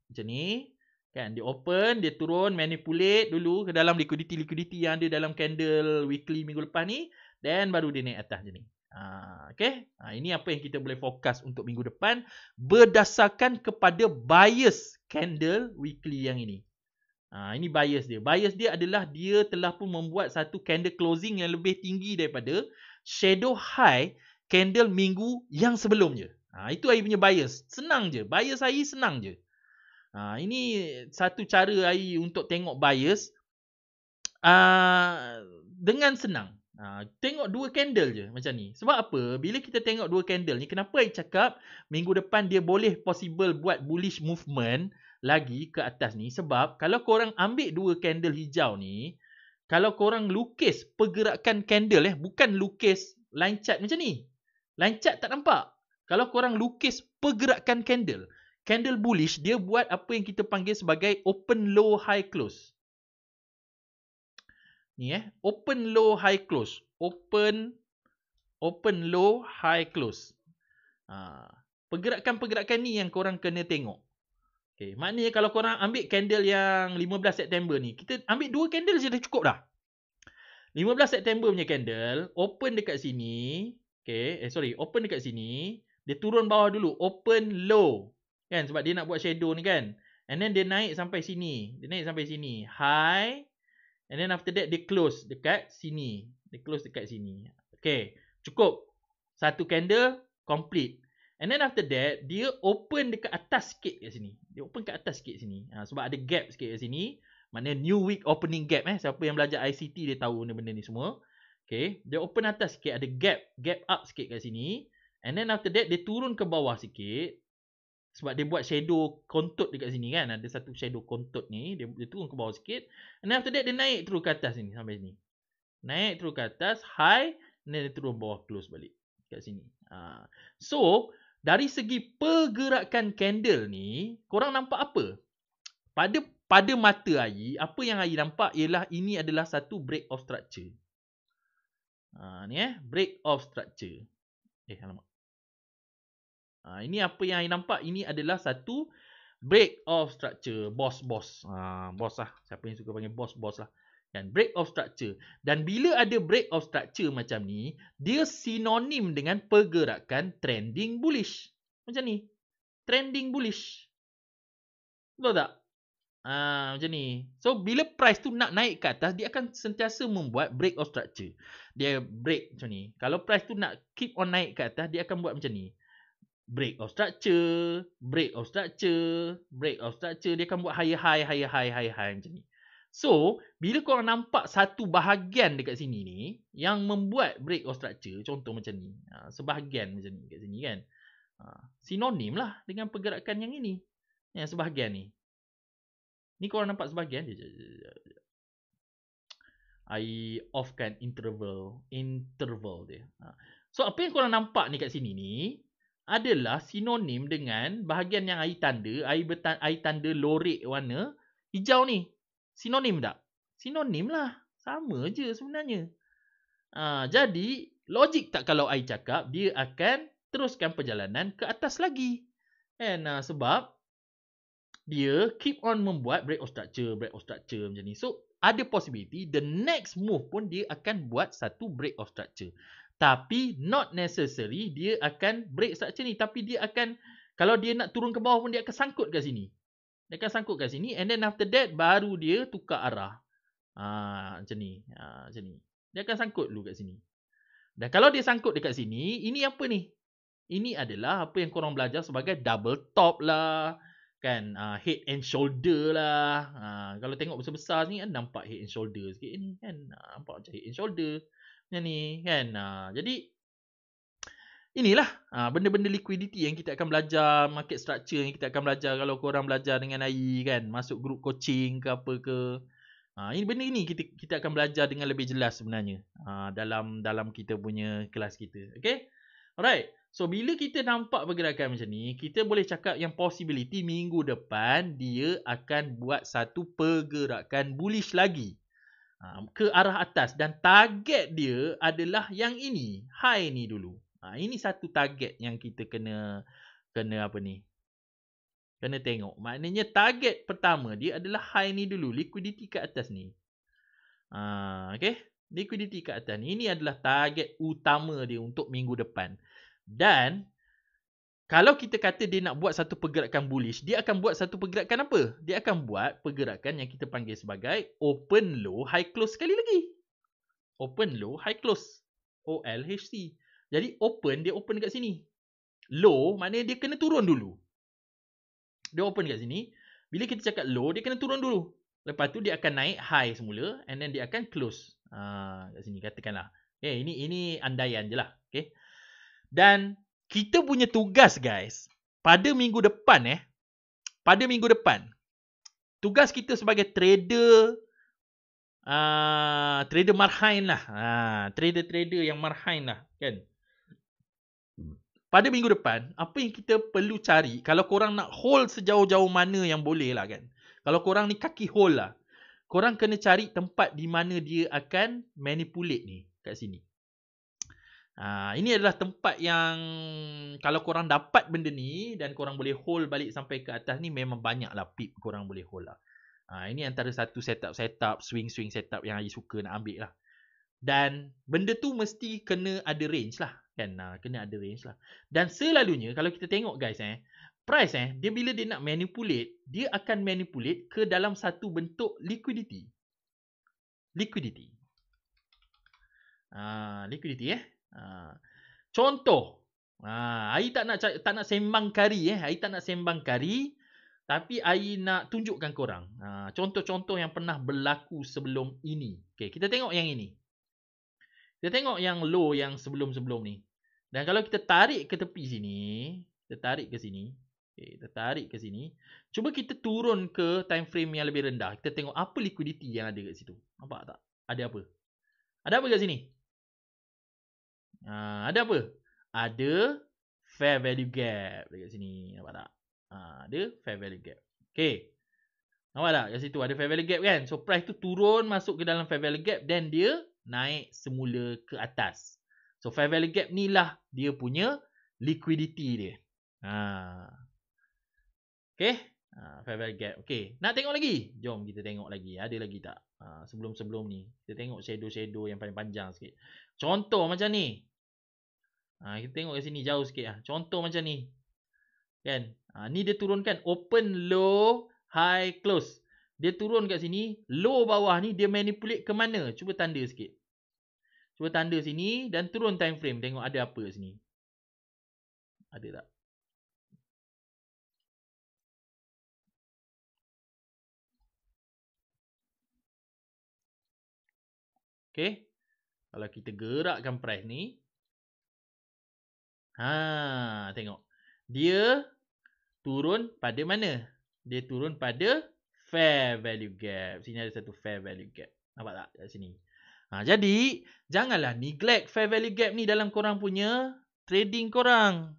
Macam ni. Kan, dia open, dia turun, manipulate dulu ke dalam liquidity yang ada dalam candle weekly minggu lepas ni, dan baru dia naik atas je ni. Okay. Ini apa yang kita boleh fokus untuk minggu depan berdasarkan kepada bias candle weekly yang ini. Ini bias dia. Bias dia adalah dia telah pun membuat satu candle closing yang lebih tinggi daripada shadow high candle minggu yang sebelumnya. Itu Ai punya bias. Senang je. Bias Ai senang je. Ini satu cara Ai untuk tengok bias dengan senang. Tengok dua candle je macam ni. Sebab apa? Bila kita tengok dua candle ni, kenapa Ai cakap minggu depan dia boleh possible buat bullish movement lagi ke atas ni? Sebab kalau korang ambil dua candle hijau ni, kalau korang lukis pergerakan candle bukan lukis line chart macam ni. Line chart tak nampak. Kalau korang lukis pergerakan candle bullish, dia buat apa yang kita panggil sebagai open low high close. Ni open low high close. Open low high close. Pergerakan-pergerakan ni yang korang kena tengok. Okay, maknanya kalau korang ambil candle yang 15 September ni, kita ambil dua candle je dah cukup dah. 15 September punya candle open dekat sini. Okay, open dekat sini, dia turun bawah dulu, open low. Kan, sebab dia nak buat shadow ni kan. And then dia naik sampai sini. High. And then after that dia close dekat sini. Okay. Cukup. Satu candle complete. And then after that dia open dekat atas sikit kat sini. Sebab ada gap sikit kat sini. Maknanya new week opening gap. Siapa yang belajar ICT dia tahu benda ni semua. Okay. Dia open atas sikit. Ada gap up sikit kat sini. And then after that dia turun ke bawah sikit. Sebab dia buat shadow contour dekat sini kan. Ada satu shadow contour ni. Dia turun ke bawah sikit. And then after that dia naik terus ke atas ni. Sampai sini. Naik terus ke atas. High. And then dia turun bawah close balik. Kat sini. So. Dari segi pergerakan candle ni. Korang nampak apa? pada mata AI, apa yang AI nampak ialah ini adalah satu break of structure. Ni break of structure. Alamak. Ini apa yang AI nampak, ini adalah satu break of structure. Boss lah. Siapa yang suka panggil boss lah. Dan break of structure. Dan bila ada break of structure macam ni, dia sinonim dengan pergerakan trending bullish. Macam ni. Trending bullish. Betul tak? Macam ni. So, bila price tu nak naik ke atas, dia akan sentiasa membuat break of structure. Dia break macam ni. Kalau price tu nak keep on naik ke atas, dia akan buat macam ni. Break of structure, break of structure, break of structure. Dia akan buat higher high macam ni. So, bila korang nampak satu bahagian dekat sini ni yang membuat break of structure, contoh macam ni. Sebahagian macam ni kat sini kan. Sinonim lah dengan pergerakan yang ini. Yang sebahagian ni. Ni korang nampak sebahagian. I offkan interval dia. So, apa yang korang nampak ni kat sini ni adalah sinonim dengan bahagian yang I tanda. I tanda lorek warna hijau ni. Sinonim tak? Sinonim lah. Sama je sebenarnya. Jadi, logik tak kalau I cakap dia akan teruskan perjalanan ke atas lagi. And sebab dia keep on membuat break of structure macam ni. So, ada possibility the next move pun dia akan buat satu break of structure. Tapi not necessary dia akan break structure ni. Tapi dia akan, kalau dia nak turun ke bawah pun dia akan sangkut kat sini. Dia akan sangkut kat sini and then after that baru dia tukar arah. Macam ni. Macam ni. Dia akan sangkut dulu kat sini. Dan kalau dia sangkut dekat sini, ini apa ni? Ini adalah apa yang korang belajar sebagai double top lah. Kan, head and shoulder lah. Kalau tengok besar-besar ni kan nampak head and shoulder sikit ni kan. Nampak macam head and shoulder. Macam ni kan. Jadi inilah benda-benda liquidity yang kita akan belajar, market structure yang kita akan belajar kalau korang belajar dengan AI kan, masuk group coaching ke apa ke. Ini benda ni kita akan belajar dengan lebih jelas sebenarnya dalam kita punya kelas kita. Okay? Alright. So bila kita nampak pergerakan macam ni, kita boleh cakap yang possibility minggu depan dia akan buat satu pergerakan bullish lagi ke arah atas dan target dia adalah yang ini, high ni dulu. Ini satu target yang kita kena apa ni? Kena tengok. Maknanya target pertama dia adalah high ni dulu, liquidity kat atas ni. Okay? Liquidity kat atas ni. Ini adalah target utama dia untuk minggu depan. Dan kalau kita kata dia nak buat satu pergerakan bullish, dia akan buat satu pergerakan apa? Dia akan buat pergerakan yang kita panggil sebagai open low high close sekali lagi. Open low high close. OLHC. Jadi open, dia open dekat sini. Low, maknanya dia kena turun dulu. Dia open dekat sini. Bila kita cakap low, dia kena turun dulu. Lepas tu dia akan naik high semula. And then dia akan close. Kat sini, katakanlah. Okay, ini andaian je lah. Okay. Dan kita punya tugas guys, pada minggu depan tugas kita sebagai trader trader marhain lah. Trader yang marhain lah kan. Pada minggu depan, apa yang kita perlu cari, kalau korang nak hold sejauh-jauh mana yang boleh lah kan. Kalau korang ni kaki hold lah, korang kena cari tempat di mana dia akan manipulate ni kat sini. Ini adalah tempat yang kalau korang dapat benda ni dan korang boleh hold balik sampai ke atas ni, memang banyak lah pip korang boleh hold lah. Ini antara satu setup, swing setup yang I suka nak ambil lah. Dan benda tu mesti kena ada range lah kan. Kena ada range lah. Dan selalunya kalau kita tengok guys price dia bila dia nak manipulate, dia akan manipulate ke dalam satu bentuk liquidity. Liquidity contoh, I tak nak sembang kari I tak nak sembang kari, tapi I nak tunjukkan korang contoh-contoh yang pernah berlaku sebelum ini. Okay, kita tengok yang ini. Kita tengok yang low yang sebelum-sebelum ni. Dan kalau kita tarik ke tepi sini, kita tarik ke sini. Okay, kita tarik ke sini. Cuba kita turun ke time frame yang lebih rendah. Kita tengok apa liquidity yang ada kat situ. Nampak tak? Ada apa? Ada apa kat sini? Ada apa? Ada fair value gap dekat sini. Nampak tak? Ada fair value gap. Okay. Nampak tak? Kat situ ada fair value gap kan. So price tu turun masuk ke dalam fair value gap. Then dia naik semula ke atas. So fair value gap ni lah dia punya liquidity dia. Okay. Fair value gap. Okay. Nak tengok lagi? Jom kita tengok lagi. Ada lagi tak? Sebelum-sebelum ni. Kita tengok shadow-shadow yang paling panjang sikit. Contoh macam ni. Kita tengok kat sini jauh sikit. Contoh macam ni. Kan? Ni dia turunkan open, low, high, close. Dia turun kat sini. Low bawah ni dia manipulate ke mana? Cuba tanda sikit. Cuba tanda sini dan turun time frame. Tengok ada apa sini. Ada tak? Okay. Kalau kita gerakkan price ni. Tengok. Dia turun pada mana? Dia turun pada fair value gap. Sini ada satu fair value gap. Nampak tak kat sini? Jadi, janganlah neglect fair value gap ni dalam korang punya trading korang.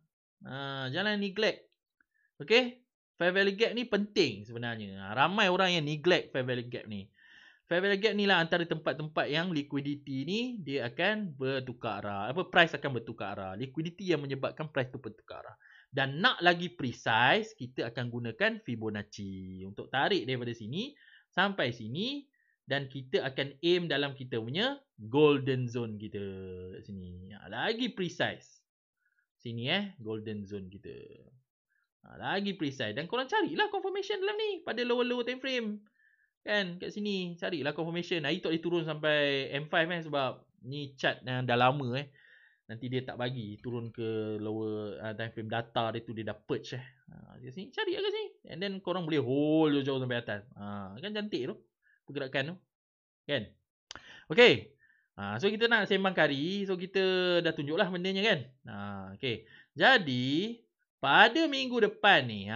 Jangan neglect. Okay? Fair value gap ni penting sebenarnya. Ramai orang yang neglect fair value gap ni. Fair value gap ni lah antara tempat-tempat yang liquidity ni dia akan bertukar arah. Price akan bertukar arah. Liquidity yang menyebabkan price tu bertukar arah. Dan nak lagi precise, kita akan gunakan Fibonacci. Untuk tarik daripada sini sampai sini. Dan kita akan aim dalam kita punya golden zone kita. Sini. Lagi precise. Sini golden zone kita. Lagi precise. Dan korang carilah confirmation dalam ni. Pada lower time frame. Kan kat sini carilah confirmation. Hari tu dia turun sampai M5 sebab ni chart yang dah lama Nanti dia tak bagi turun ke lower time frame data dia tu dia dah purge kat sini cari kat sini. And then korang boleh hold jauh-jauh sampai atas. Kan cantik tu pergerakan tu. Kan? Okay. So kita nak sembang kari. So kita dah tunjuklah bendanya kan. Okay. Jadi pada minggu depan ni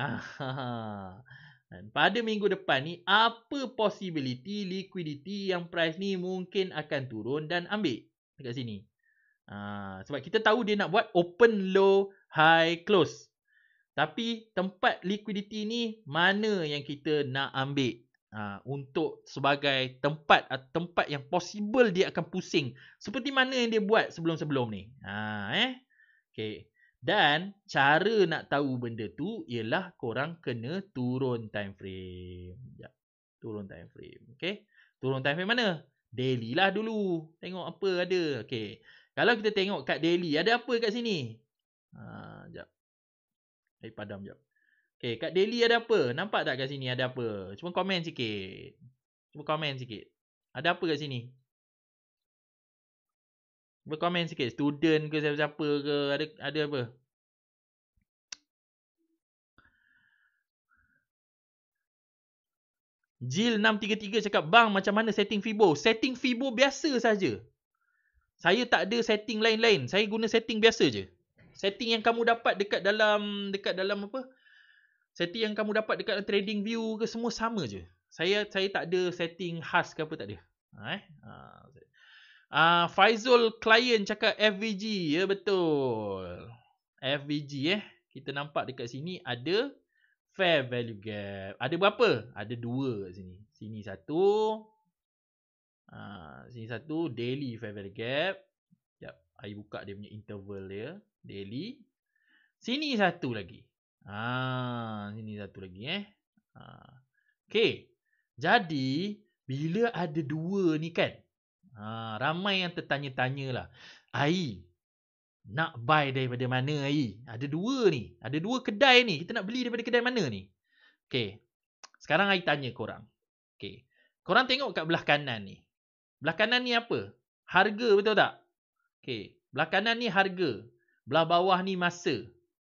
pada minggu depan ni, apa possibility liquidity yang price ni mungkin akan turun dan ambil dekat sini. Sebab kita tahu dia nak buat open, low, high, close. Tapi tempat liquidity ni mana yang kita nak ambil untuk sebagai tempat yang possible dia akan pusing. Seperti mana yang dia buat sebelum-sebelum ni. Okay. Dan cara nak tahu benda tu ialah korang kena turun time frame. Turun time frame. Okay. Turun time frame mana? Daily lah dulu. Tengok apa ada. Okay. Kalau kita tengok kat daily, ada apa kat sini? Sekejap. Padam sekejap. Okay. Kat daily ada apa? Nampak tak kat sini ada apa? Cuma komen sikit. Ada apa kat sini? Berkomen sikit. Student ke siapa-siapa ke. Ada apa? Jill 633 cakap, bang macam mana setting Fibo? Setting Fibo biasa saja. Saya tak ada setting lain-lain. Saya guna setting biasa je. Setting yang kamu dapat dekat dalam apa? Setting yang kamu dapat dekat dalam trading view ke semua sama je. Saya tak ada setting khas ke apa tak ada. Faizul client cakap FVG. Ya betul. FVG kita nampak dekat sini ada fair value gap. Ada berapa? Ada 2 kat sini. Sini satu. Sini satu daily fair value gap. Sekejap, I buka dia punya interval dia. Daily. Sini satu lagi. Sini satu lagi Okay. Jadi bila ada 2 ni kan. Ramai yang tertanya-tanya lah. Ai nak buy daripada mana Ai? Ada 2 ni. Ada 2 kedai ni. Kita nak beli daripada kedai mana ni? Okay. Sekarang Ai tanya korang. Okay. Korang tengok kat belah kanan ni. Belah kanan ni apa? Harga, betul tak? Okay. Belah kanan ni harga. Belah bawah ni masa.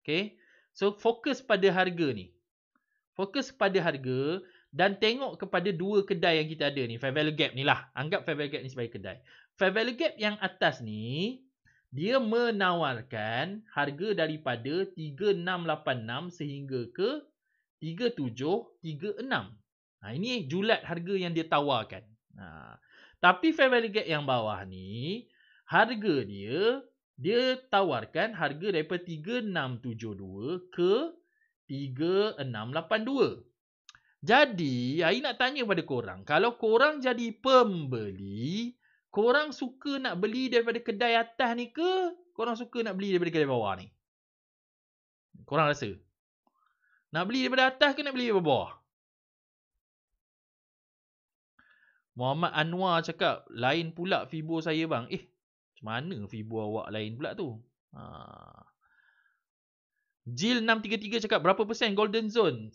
Okay. So fokus pada harga ni. Fokus pada harga. Dan tengok kepada 2 kedai yang kita ada ni. Fair value gap ni lah. Anggap fair value gap ni sebagai kedai. Fair value gap yang atas ni. Dia menawarkan harga daripada 3686 sehingga ke 3736. Ini julat harga yang dia tawarkan. Tapi fair value gap yang bawah ni. Harga dia tawarkan harga daripada 3672 ke 3682. Jadi, I nak tanya pada korang. Kalau korang jadi pembeli, korang suka nak beli daripada kedai atas ni ke? Korang suka nak beli daripada kedai bawah ni? Korang rasa? Nak beli daripada atas ke nak beli daripada bawah? Muhammad Anwar cakap, lain pula Fibo saya bang. Macam mana Fibo awak lain pula tu? Jill 633 cakap, berapa persen Golden Zone?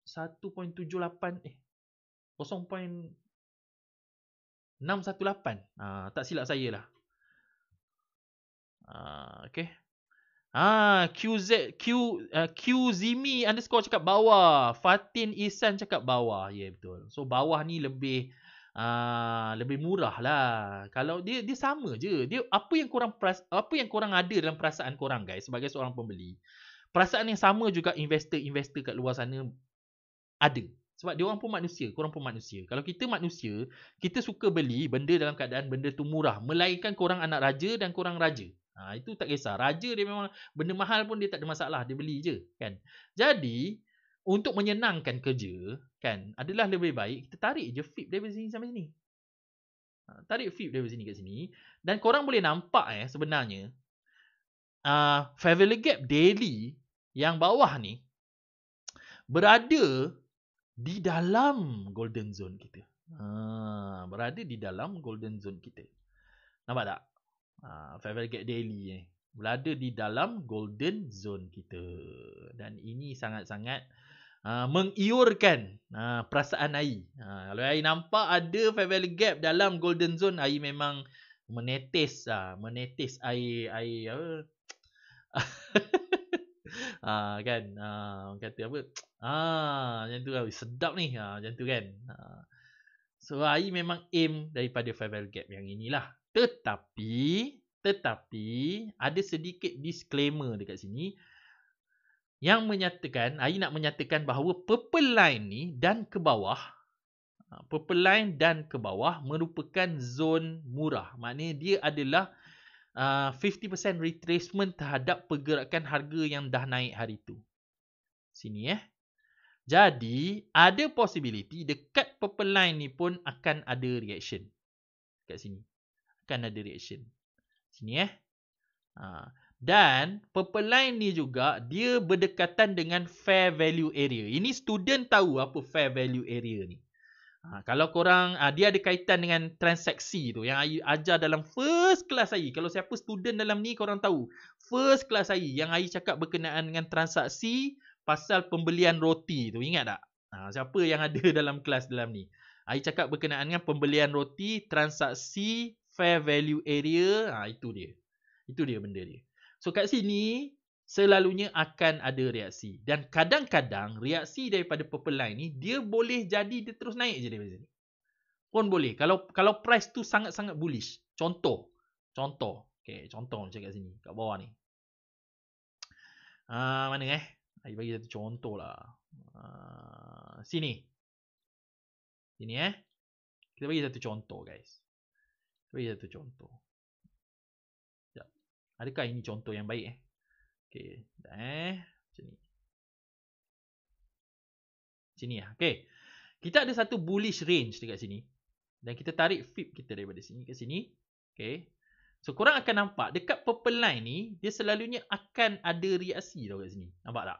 1.78 0.618. Tak silap saya lah. Okay. QZimi underscore cakap bawah. Fatin Ihsan cakap bawah. Ya, yeah, betul. So bawah ni lebih murah lah. Kalau dia sama je. Dia apa yang korang ada dalam perasaan korang guys sebagai seorang pembeli. Perasaan yang sama juga investor kat luar sana ada. Sebab dia orang pun manusia, korang pun manusia. Kalau kita manusia, kita suka beli benda dalam keadaan benda tu murah. Melainkan korang anak raja dan korang raja. Itu tak kisah. Raja dia memang benda mahal pun dia tak ada masalah. Dia beli je. Kan? Jadi, untuk menyenangkan kerja, kan, adalah lebih baik kita tarik je FIP daripada sini sampai sini. Tarik FIP daripada sini kat sini. Dan korang boleh nampak sebenarnya, Fair Value Gap Daily yang bawah ni, berada di dalam golden zone kita. Berada di dalam golden zone kita. Nampak tak? Fair Value Gap Daily ni berada di dalam golden zone kita. Dan ini sangat-sangat mengiurkan perasaan AI. Kalau AI nampak ada Fair Value Gap dalam golden zone, AI memang menetes air apa? Kan kata apa macam tu lah, sedap ni macam tu kan. So AI memang aim daripada Fair Value Gap yang inilah. Tetapi ada sedikit disclaimer dekat sini yang menyatakan, AI nak menyatakan bahawa purple line ni dan ke bawah, merupakan zon murah. Maknanya dia adalah 50% retracement terhadap pergerakan harga yang dah naik hari tu. Sini Jadi, ada possibility dekat purple line ni pun akan ada reaction. Kat sini. Akan ada reaction. Sini Dan, purple line ni juga, dia berdekatan dengan fair value area. Ini student tahu apa fair value area ni. Kalau korang, dia ada kaitan dengan transaksi tu yang I ajar dalam first class AI. Kalau siapa student dalam ni, korang tahu. First class AI yang I cakap berkenaan dengan transaksi pasal pembelian roti tu. Ingat tak? Siapa yang ada dalam kelas dalam ni? I cakap berkenaan dengan pembelian roti, transaksi, fair value area. Itu dia. Itu dia benda dia. So kat sini, selalunya akan ada reaksi. Dan kadang-kadang reaksi daripada purple line ni, dia boleh jadi dia terus naik je daripada sini. Pun boleh. Kalau price tu sangat-sangat bullish. Contoh. Okay, contoh macam kat sini. Kat bawah ni. Mana saya bagi satu contoh lah. Sini. Kita bagi satu contoh guys. Kita bagi satu contoh. Sekejap. Adakah ini contoh yang baik Okay. Macam ni. Sini Okay. Kita ada satu bullish range dekat sini. Dan kita tarik FIB kita daripada sini ke sini. Okay. So korang akan nampak dekat purple line ni, dia selalunya akan ada reaksi tau kat sini. Nampak tak?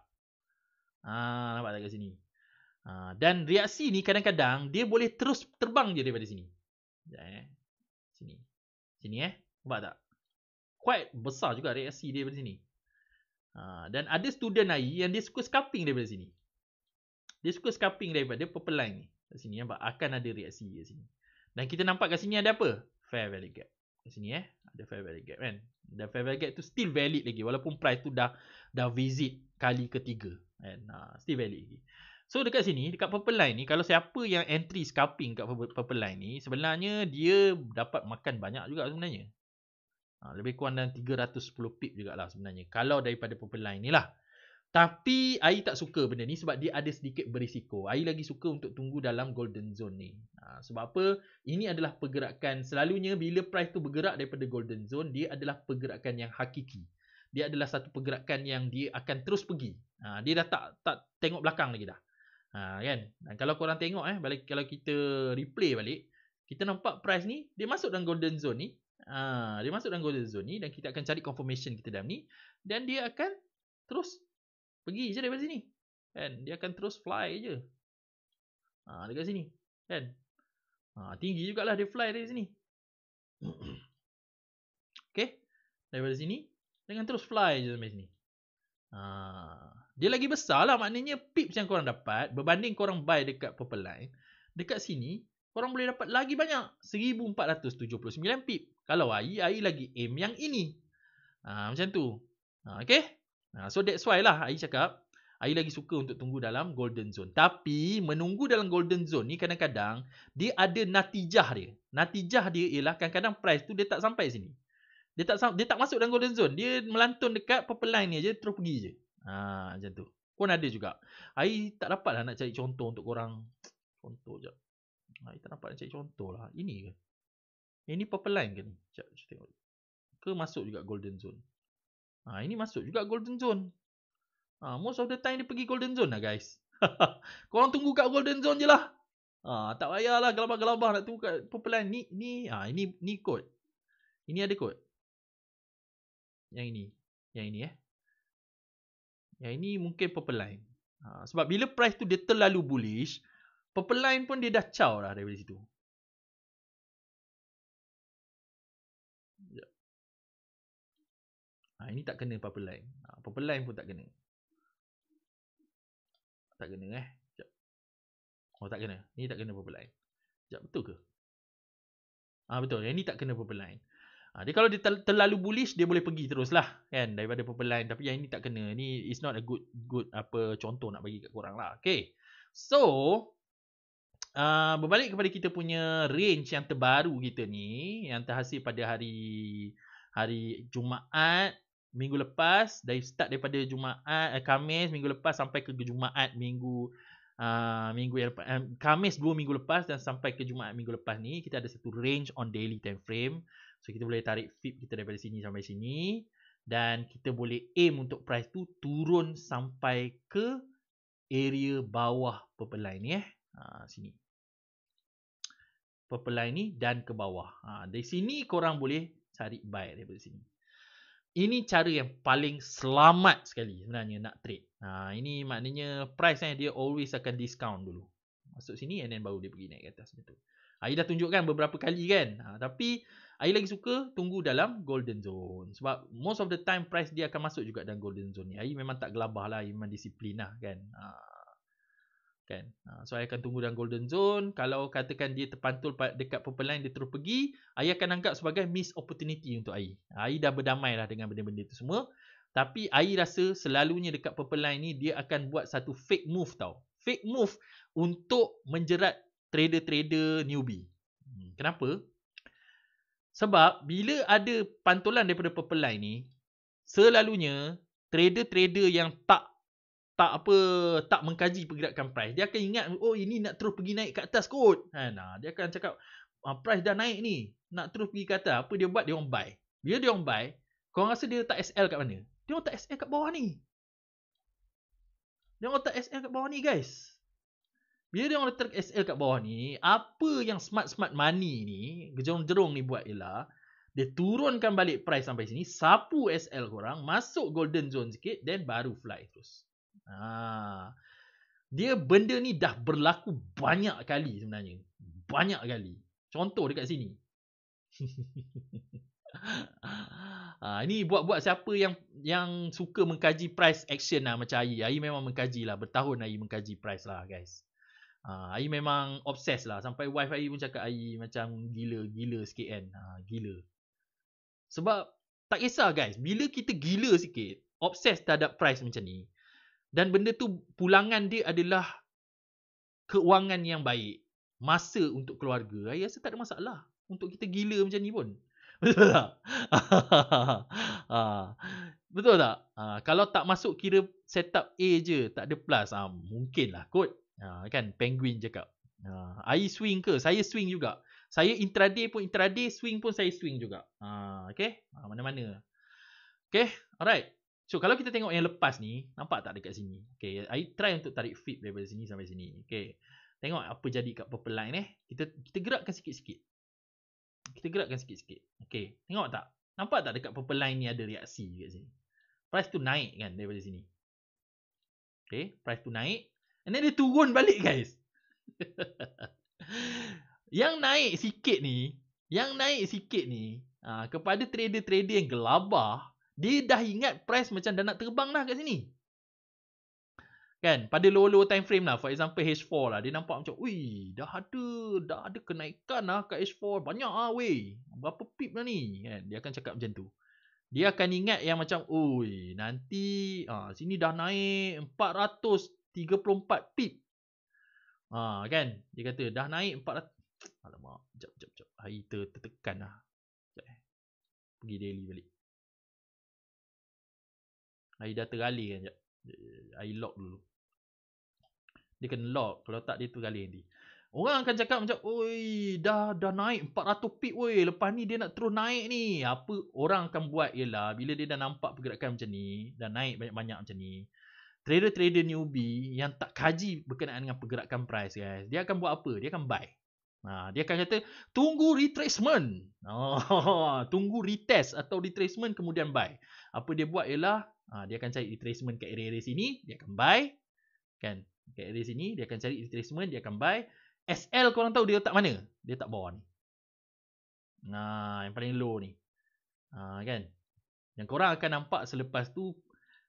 Nampak tak kat sini? Dan reaksi ni kadang-kadang dia boleh terus terbang je daripada sini. Sini. Nampak tak? Quite besar juga reaksi dia daripada sini. Dan ada student AI yang dia suka scalping daripada sini. Dia suka scalping daripada purple line ni. Kat sini nampak akan ada reaksi kat sini. Dan kita nampak kat sini ada apa? Fair value gap. Kat sini ada fair value gap kan. Dan fair value gap tu still valid lagi walaupun price tu dah visit kali ketiga kan. Still valid lagi. So dekat sini, dekat purple line ni, kalau siapa yang entry scalping kat purple line ni, sebenarnya dia dapat makan banyak juga sebenarnya. Lebih kurang dalam 310 pip jugalah sebenarnya. Kalau daripada purple line ni lah. Tapi AI tak suka benda ni sebab dia ada sedikit berisiko. AI lagi suka untuk tunggu dalam golden zone ni. Sebab apa? Ini adalah pergerakan. Selalunya bila price tu bergerak daripada golden zone, dia adalah pergerakan yang hakiki. Dia adalah satu pergerakan yang dia akan terus pergi. Dia dah tak tengok belakang lagi dah. Kan? Dan kalau korang tengok balik, kalau kita replay balik, kita nampak price ni dia masuk dalam golden zone ni. Dia masuk dalam golden zone ni dan kita akan cari confirmation kita dalam ni dan dia akan terus pergi je daripada sini. Kan? Dia akan terus fly je. Dekat sini. Kan? Tinggi jugalah dia fly dari sini. Okay? Daripada sini dengan terus fly je sampai sini. Dia lagi besar lah, maknanya pips yang korang dapat berbanding korang buy dekat Purple Line. Dekat sini korang boleh dapat lagi banyak, 1479 pip. Kalau AI lagi aim yang ini. Macam tu. Okay? So that's why lah AI cakap AI lagi suka untuk tunggu dalam golden zone. Tapi menunggu dalam golden zone ni kadang-kadang dia ada natijah dia. Natijah dia ialah kadang-kadang price tu dia tak sampai sini. Dia tak masuk dalam golden zone. Dia melantun dekat Purple Line ni je, terus pergi je. Macam tu. Pun ada juga. AI tak dapat lah nak cari contoh untuk korang. Contoh je. AI tak dapat nak cari contoh lah. Ini ke? Ini Purple Line ke ni? Sekejap tengok. Ke masuk juga golden zone? Ini masuk juga golden zone. Most of the time dia pergi golden zone lah guys. Korang tunggu kat golden zone je lah. Tak payahlah gelabah-gelabah nak tunggu kat Purple Line. Ni kod. Ini ada kod. Yang ini. Yang ini Yang ini mungkin Purple Line. Sebab bila price tu dia terlalu bullish, Purple Line pun dia dah caw lah daripada situ. Ini tak kena Purple Line. Purple Line pun tak kena. Tak kena Oh tak kena. Ni tak kena Purple Line. Sekejap, betul ke? Betul. Yang ni tak kena Purple Line. Dia kalau dia terlalu bullish, dia boleh pergi terus lah kan daripada Purple Line. Tapi yang ini tak kena. Ni is not a good contoh nak bagi kat korang lah. Okay. So berbalik kepada kita punya range yang terbaru kita ni, yang terhasil pada hari Jumaat minggu lepas. Start daripada Jumaat Khamis minggu lepas sampai ke Jumaat minggu yang Khamis 2 minggu lepas dan sampai ke Jumaat minggu lepas ni, kita ada satu range on daily time frame. So kita boleh tarik FIB kita daripada sini sampai sini dan kita boleh aim untuk price tu turun sampai ke area bawah Purple Line ni sini. Purple Line ni dan ke bawah. Dari sini korang boleh cari buy daripada sini. Ini cara yang paling selamat sekali sebenarnya nak trade. Ini maknanya price dia always akan discount dulu. Masuk sini and then baru dia pergi naik ke atas betul. AI dah tunjukkan beberapa kali kan. Tapi AI lagi suka tunggu dalam golden zone. Sebab most of the time price dia akan masuk juga dalam golden zone ni. AI memang tak gelabah lah. AI memang disiplin lah kan. So AI akan tunggu dalam golden zone. Kalau katakan dia terpantul dekat Purple Line, dia terus pergi, AI akan anggap sebagai miss opportunity untuk AI. AI dah berdamai lah dengan benda-benda tu semua. Tapi AI rasa selalunya dekat Purple Line ni dia akan buat satu fake move tau. Fake move untuk menjerat trader-trader newbie. Kenapa? Sebab bila ada pantulan daripada Purple Line ni, selalunya trader-trader yang tak mengkaji pergerakan price, dia akan ingat ini nak terus pergi naik ke atas kot. Dia akan cakap price dah naik ni, nak terus pergi ke atas. Apa dia buat? Dia orang buy. Bila dia orang buy, korang rasa dia tak SL kat mana? Dia orang tak SL kat bawah ni. Dia orang tak SL kat bawah ni guys. Bila dia orang letak SL kat bawah ni, apa yang smart money ni, gerong-gerong ni buat ialah dia turunkan balik price sampai sini, sapu SL korang, masuk golden zone sikit, then baru fly terus. Dia benda ni dah berlaku banyak kali sebenarnya. Banyak kali. Contoh dekat sini. Ini buat siapa yang suka mengkaji price action lah macam AI. AI memang mengkaji lah. Bertahun AI mengkaji price lah guys. AI memang obses lah. Sampai wife AI pun cakap AI macam gila sikit kan. Gila. Sebab tak kisah guys. Bila kita gila sikit, obses terhadap price macam ni, dan benda tu pulangan dia adalah keuangan yang baik, masa untuk keluarga, saya rasa tak ada masalah untuk kita gila macam ni pun. Betul tak? Betul tak? Kalau tak masuk kira setup A je, tak ada plus, mungkin lah kot. Kan Penguin cakap. AI swing ke? Saya swing juga. Saya intraday, swing pun saya swing juga. Okay? Mana-mana. Okay? Alright. So kalau kita tengok yang lepas ni, nampak tak dekat sini? Okay, I try untuk tarik feed daripada sini sampai sini. Okay, tengok apa jadi kat purple line kita gerakkan sikit-sikit. Kita gerakkan sikit-sikit. Okay, tengok tak? Nampak tak dekat purple line ni ada reaksi kat sini? Price tu naik kan daripada sini. Okay, price tu naik. And then dia turun balik guys. Yang naik sikit ni, kepada trader-trader yang gelabah, dia dah ingat price macam dah nak terbang dah kat sini. Kan? Pada low time frame lah. For example H4 lah. Dia nampak macam, wih, dah ada kenaikan lah kat H4. Banyak lah weh. Berapa pip lah ni? Kan? Dia akan cakap macam tu. Dia akan ingat yang macam, oi, nanti sini dah naik 434 pip. Kan? Dia kata, dah naik 400. Alamak, jap. Hari tertekan lah. Sekejap. Pergi daily balik. Hari dah tergalih kan, sekejap. Hari lock dulu. Dia kena lock. Kalau tak, dia tergalih nanti. Orang akan cakap macam, oi, dah naik 400 pip weh. Lepas ni dia nak terus naik ni. Apa orang akan buat ialah, bila dia dah nampak pergerakan macam ni, dah naik banyak-banyak macam ni, trader-trader newbie yang tak kaji berkenaan dengan pergerakan price guys, dia akan buat apa? Dia akan buy. Dia akan kata, tunggu retracement. Tunggu retest atau retracement kemudian buy. Apa dia buat ialah, dia akan cari retracement kat area-area sini, dia akan buy. Kan? Kat area sini, dia akan cari retracement, dia akan buy. SL korang tahu dia letak mana? Dia letak bawah ni. Yang paling low ni. Kan? Yang korang akan nampak selepas tu,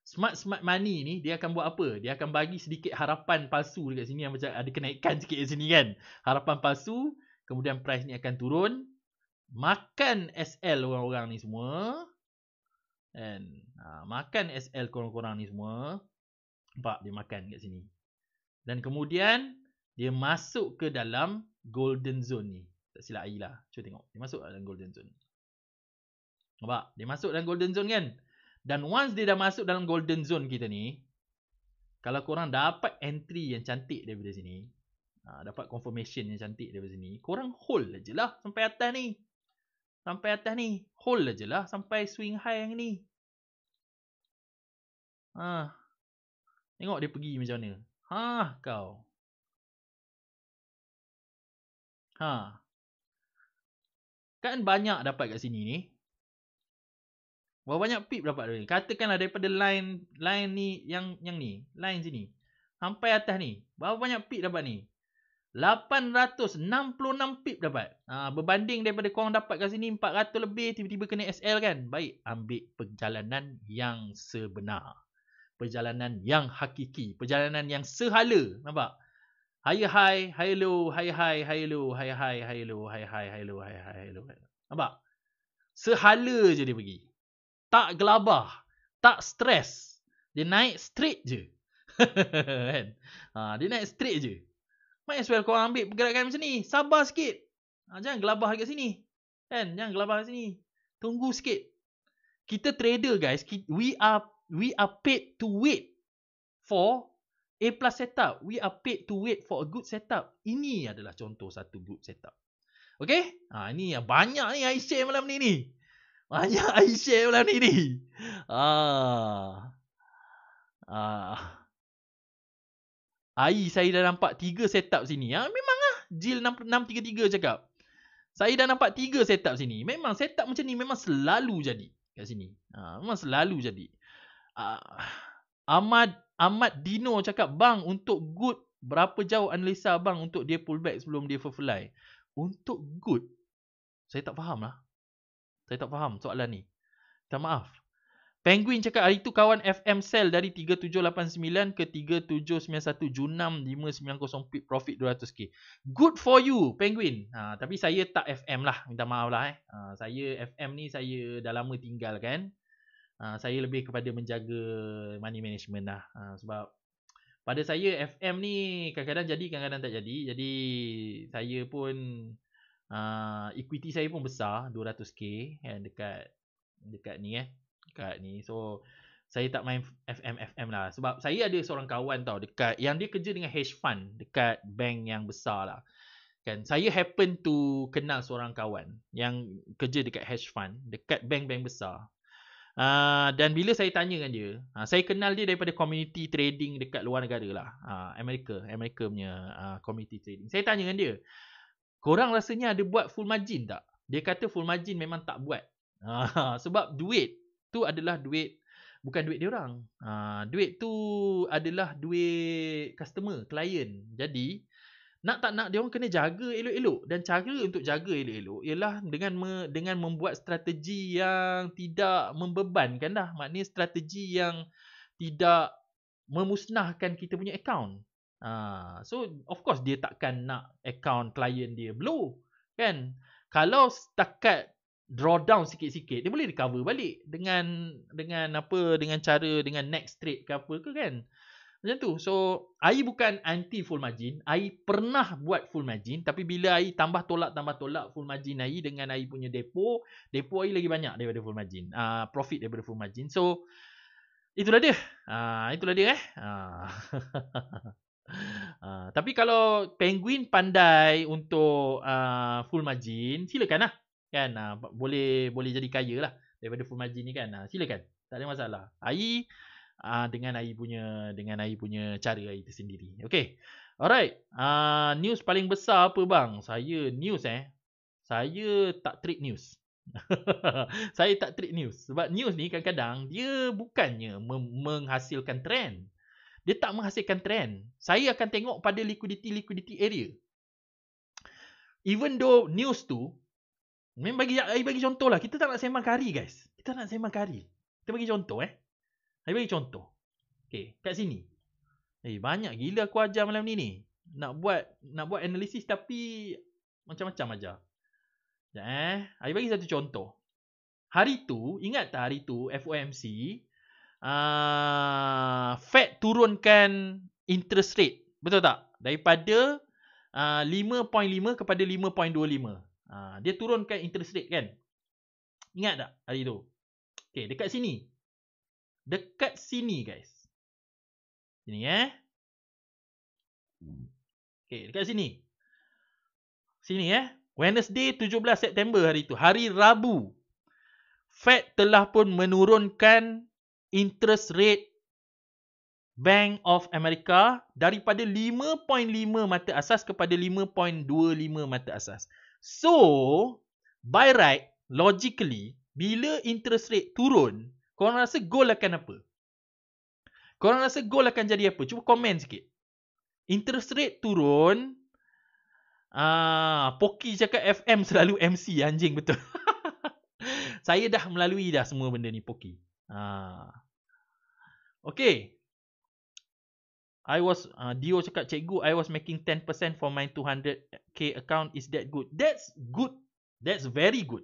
smart money ni dia akan buat apa? Dia akan bagi sedikit harapan palsu dekat sini yang macam ada kenaikan sikit kat sini kan. Harapan palsu, kemudian price ni akan turun, makan SL orang-orang ni semua. Kan? Makan SL korang-korang ni semua. Nampak dia makan kat sini. Dan kemudian dia masuk ke dalam golden zone ni. Tak silap air lah. Cuba tengok. Dia masuk dalam golden zone. Nampak? Dia masuk dalam golden zone kan? Dan once dia dah masuk dalam golden zone kita ni, kalau korang dapat entry yang cantik daripada sini, dapat confirmation yang cantik daripada sini, korang hold je lah sampai atas ni. Sampai atas ni. Hold je lah sampai swing high yang ni. Tengok dia pergi macam mana. Kau. Kan banyak dapat kat sini ni. Berapa banyak pip dapat ni? Katakanlah daripada line ni yang ni, line sini sampai atas ni. Berapa banyak pip dapat ni? 866 pip dapat. Berbanding daripada korang dapat kat sini 400 lebih, tiba-tiba kena SL kan. Baik, ambil perjalanan yang sebenar. Perjalanan yang hakiki, perjalanan yang sehala. Nampak? Higher high, higher low, higher high, higher low, higher high, higher low, higher high, higher low, higher high, higher low. Nampak? Sehala je dia pergi. Tak gelabah, tak stres. Dia naik straight je. Kan? Dia naik straight je. Might as well korang ambil pergerakan macam ni. Sabar sikit. Jangan gelabah kat sini. Kan? Jangan gelabah kat sini. Tunggu sikit. Kita trader guys, we are paid to wait for A plus setup. We are paid to wait for a good setup. Ini adalah contoh satu good setup. Okay? Ini yang banyak ni I share malam ni. Banyak I share malam ni. Saya dah nampak 3 setup sini. Memang lah. Jill 633 cakap. Saya dah nampak 3 setup sini. Memang setup macam ni memang selalu jadi kat sini. Memang selalu jadi. Ahmad Dino cakap, bang, untuk good berapa jauh analisa bang untuk dia pullback sebelum dia fly? Untuk good, saya tak faham lah. Saya tak faham soalan ni. Minta maaf. Penguin cakap hari tu kawan FM sell dari 3789 ke 3791 Junam 590 pip profit 200k. Good for you Penguin. Tapi saya tak FM lah. Minta maaf lah. Saya FM ni saya dah lama tinggal kan. Saya lebih kepada menjaga money management lah. Sebab pada saya FM ni kadang-kadang jadi, kadang-kadang tak jadi. Jadi saya pun equity saya pun besar 200k kan, dekat ni dekat ni. So saya tak main FM lah. Sebab saya ada seorang kawan tau dekat yang dia kerja dengan hedge fund dekat bank yang besar lah. Kan, saya happen to kenal seorang kawan yang kerja dekat hedge fund dekat bank-bank besar. Dan bila saya tanya dengan dia, saya kenal dia daripada community trading dekat luar negara lah. Amerika punya community trading. Saya tanya dengan dia, korang rasanya ada buat full margin tak? Dia kata full margin memang tak buat. Sebab duit tu adalah duit, bukan duit dia orang. Duit tu adalah duit customer, klien. Jadi nak tak nak dia orang kena jaga elok-elok, dan cara untuk jaga elok-elok ialah dengan membuat strategi yang tidak membebankan dah. Maknanya strategi yang tidak memusnahkan kita punya account. So of course dia takkan nak account klien dia blow, kan? Kalau setakat drawdown sikit-sikit, dia boleh recover balik dengan cara dengan next trade ke apa ke, kan? Macam tu. So, I bukan anti full margin. I pernah buat full margin. Tapi bila I tambah tolak full margin I dengan I punya depo I lagi banyak daripada full margin. Profit daripada full margin. So, itulah dia. Tapi kalau Penguin pandai untuk full margin, silakan lah. Kan? Boleh jadi kaya lah daripada full margin ni, kan? Silakan. Tak ada masalah. I dengan AI punya cara AI tersendiri. Okay. Alright. News paling besar apa bang? Saya tak trade news. Saya tak trade news. Sebab news ni kadang-kadang dia bukannya menghasilkan trend. Dia tak menghasilkan trend. Saya akan tengok pada liquidity area. Even though news tu, bagi contoh lah. Kita tak nak sembang kari, guys. Kita bagi contoh saya bagi contoh. Okay, kat sini. Banyak gila aku ajar malam ni. Nak buat analisis tapi macam-macam aja. Saya bagi satu contoh. Hari tu, ingat tak hari tu FOMC Fed turunkan interest rate. Betul tak? Daripada 5.5 kepada 5.25. Dia turunkan interest rate, kan? Ingat tak hari tu? Okay, dekat sini. Dekat sini, guys. Sini, Okay, dekat sini. Sini, Wednesday 17 September hari tu. Hari Rabu. Fed telah pun menurunkan interest rate Bank of America daripada 5.5 mata asas kepada 5.25 mata asas. So, by right, logically, bila interest rate turun, korang rasa goal akan apa? Korang rasa goal akan jadi apa? Cuba komen sikit. Interest rate turun. Poki cakap FM selalu MC. Anjing betul. Saya dah melalui dah semua benda ni, Poki. Okay. Dio cakap, cikgu, I was making 10% for my 200k account. Is that good? That's good. That's very good.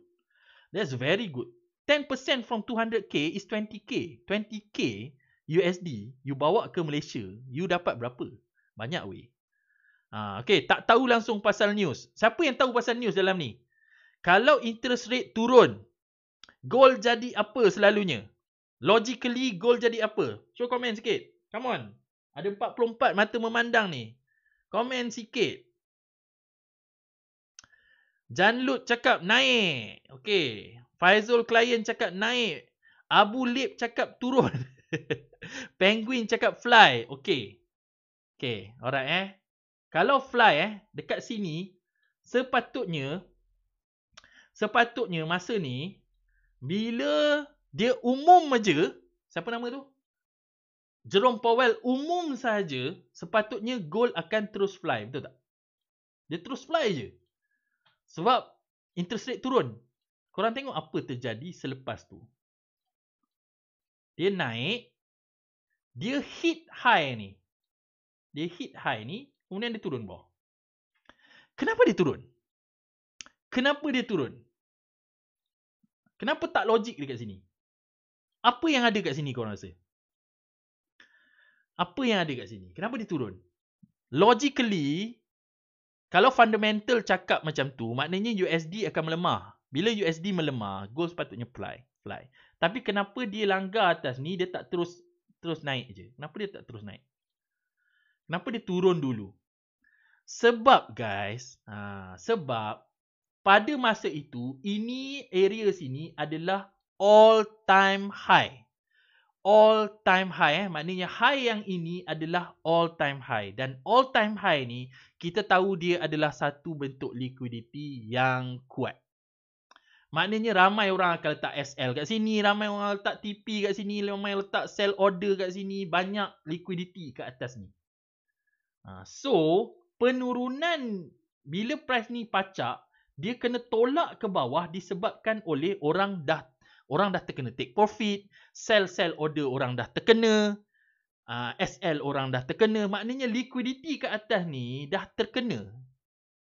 10% from 200k is 20k. 20k USD, you bawa ke Malaysia, you dapat berapa? Banyak weh. Okay, tak tahu langsung pasal news. Siapa yang tahu pasal news dalam ni? Kalau interest rate turun, gold jadi apa selalunya? Logically, gold jadi apa? Show komen sikit. Come on. Ada 44 mata memandang ni. Komen sikit. Janlut cakap naik. Okay. Faizul Klien cakap naik. Abu Lip cakap turun. Penguin cakap fly. Okay. Okay. Alright Kalau fly dekat sini, sepatutnya masa ni, bila dia umum aja, siapa nama tu? Jerome Powell umum saja, sepatutnya gold akan terus fly. Betul tak? Dia terus fly je. Sebab interest rate turun. Korang tengok apa terjadi selepas tu. Dia naik. Dia hit high ni. Kemudian dia turun bawah. Kenapa dia turun? Kenapa tak logik dekat sini? Apa yang ada kat sini korang rasa? Kenapa dia turun? Logically, kalau fundamental cakap macam tu, maknanya USD akan melemah. Bila USD melemah, gold sepatutnya fly. Tapi kenapa dia langgar atas ni, dia tak terus naik je? Kenapa dia tak terus naik? Kenapa dia turun dulu? Sebab guys, sebab pada masa itu, ini area sini adalah all time high. All time high maknanya high yang ini adalah all time high, dan all time high ni kita tahu dia adalah satu bentuk liquidity yang kuat. Maknanya ramai orang akan letak SL kat sini, ramai orang letak TP kat sini, ramai letak sell order kat sini, banyak liquidity kat atas ni. So penurunan bila price ni pacak, dia kena tolak ke bawah disebabkan oleh orang dah terkena take profit, sell order orang dah terkena, SL orang dah terkena. Maknanya liquidity kat atas ni dah terkena.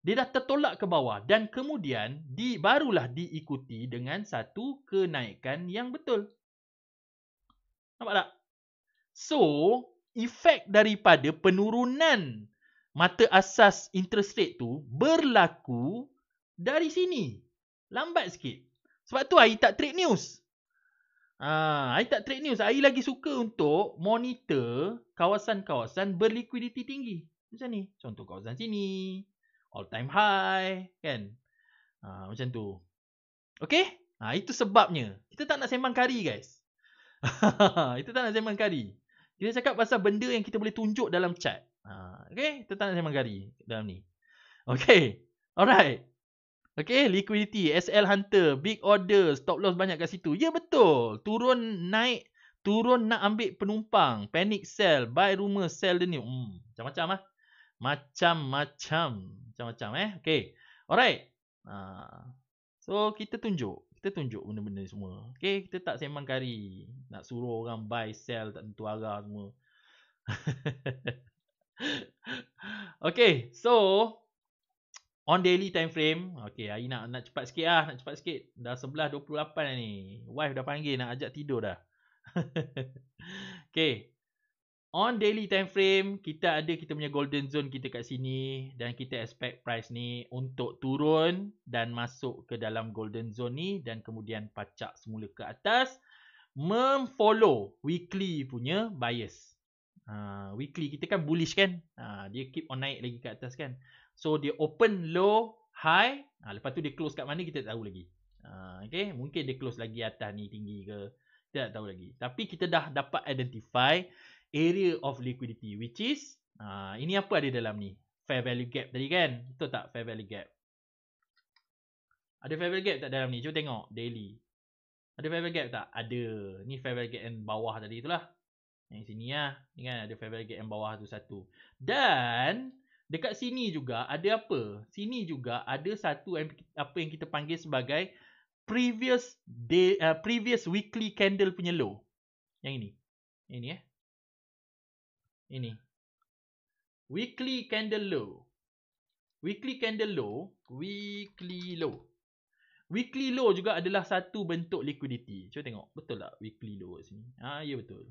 Dia dah tertolak ke bawah dan kemudian barulah diikuti dengan satu kenaikan yang betul. Nampak tak? So, efek daripada penurunan mata asas interest rate tu berlaku dari sini. Lambat sikit. Sebab tu Ai tak trade news. Ai tak trade news. Ai lagi suka untuk monitor kawasan-kawasan berliquidity tinggi. Macam ni. Contoh kawasan sini. All time high. Kan? Macam tu. Okay? Itu sebabnya. Kita tak nak sembang kari guys. Kita tak nak sembang kari. Kita cakap pasal benda yang kita boleh tunjuk dalam chart. Okay? Kita tak nak sembang kari dalam ni. Okay? Alright. Okay, liquidity, SL Hunter, big order, stop loss banyak kat situ. Ya betul. Turun naik, turun nak ambil penumpang, panic sell, buy rumor, sell the new. Macam-macam Macam-macam Okay. Alright. So kita tunjuk benda-benda ni semua. Okay, kita tak sembang kari. Nak suruh orang buy, sell, tak tentu arah semua. Okay, so on daily time frame. Okay, Ai nak cepat sikit lah. Nak cepat sikit. Dah 11.28 dah ni. Wife dah panggil nak ajak tidur dah. Okay. On daily time frame, kita punya golden zone kita kat sini. Dan kita expect price ni untuk turun dan masuk ke dalam golden zone ni. Dan kemudian pacak semula ke atas. Memfollow weekly punya bias. Weekly kita kan bullish kan. Dia keep on naik lagi ke atas kan. So dia open low, high. Lepas tu dia close kat mana kita tak tahu lagi. Okay. Mungkin dia close lagi atas ni tinggi ke. Kita tak tahu lagi. Tapi kita dah dapat identify area of liquidity. Which is. Ini apa ada dalam ni. Fair value gap tadi kan. Betul tak fair value gap? Ada fair value gap tak dalam ni? Cuba tengok. Daily. Ada fair value gap tak? Ada. Ni fair value gap yang bawah tadi itulah. Yang sini lah. Ni kan ada fair value gap yang bawah tu satu. Dan dekat sini juga ada apa? Sini juga ada satu apa yang kita panggil sebagai previous weekly candle punya low. Yang ini. Ini Ini. Weekly candle low. Weekly candle low. Weekly low. Weekly low juga adalah satu bentuk liquidity. Cuba tengok. Betul tak weekly low kat sini? Ya betul.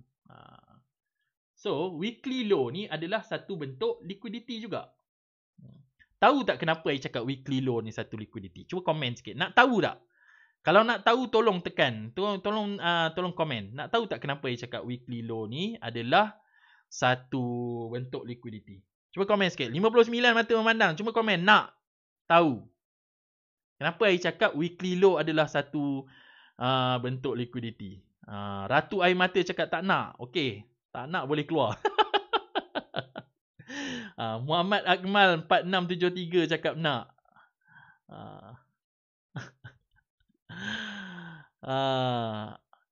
So, weekly low ni adalah satu bentuk liquidity juga. Tahu tak kenapa saya cakap weekly low ni satu liquidity? Cuba komen sikit. Nak tahu tak? Kalau nak tahu tolong tekan. Tolong komen. Nak tahu tak kenapa saya cakap weekly low ni adalah satu bentuk liquidity? Cuba komen sikit. 59 mata memandang. Cuba komen. Nak tahu. Kenapa saya cakap weekly low adalah satu bentuk liquidity? Ratu air mata cakap tak nak. Okey. Tak nak boleh keluar. Muhammad Akmal 4673 cakap nak.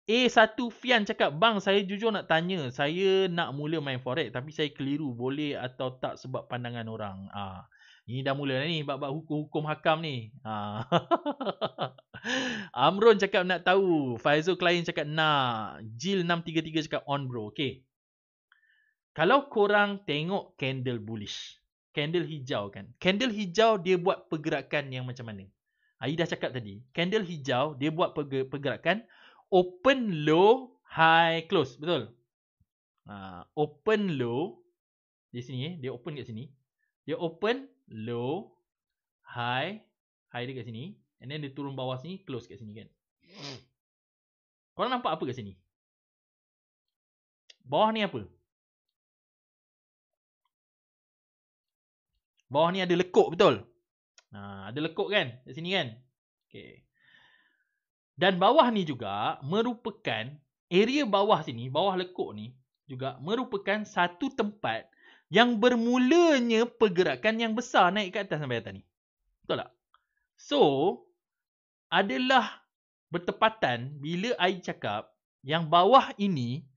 A1 Fian cakap, bang saya jujur nak tanya. Saya nak mula main forex tapi saya keliru. Boleh atau tak sebab pandangan orang. Ini dah mula dah ni. Bab-bab hukum hakam ni. Amron cakap nak tahu. Faizul Klein cakap nak. Jill 633 cakap on bro. Okay. Kalau korang tengok candle bullish, candle hijau kan. Candle hijau dia buat pergerakan yang macam mana? Ai dah cakap tadi. Candle hijau dia buat pergerakan open low, high close. Betul? Open low. Di sini dia open kat sini. Dia open low, high dia kat sini. And then dia turun bawah sini, close kat sini kan. Korang nampak apa kat sini? Bawah ni apa? Bawah ni ada lekuk betul? Ada lekuk kan? Kat sini kan? Okay. Dan bawah ni juga merupakan area bawah sini, bawah lekuk ni juga merupakan satu tempat yang bermulanya pergerakan yang besar naik ke atas sampai atas ni. Betul tak? So, adalah bertepatan bila I cakap yang bawah ini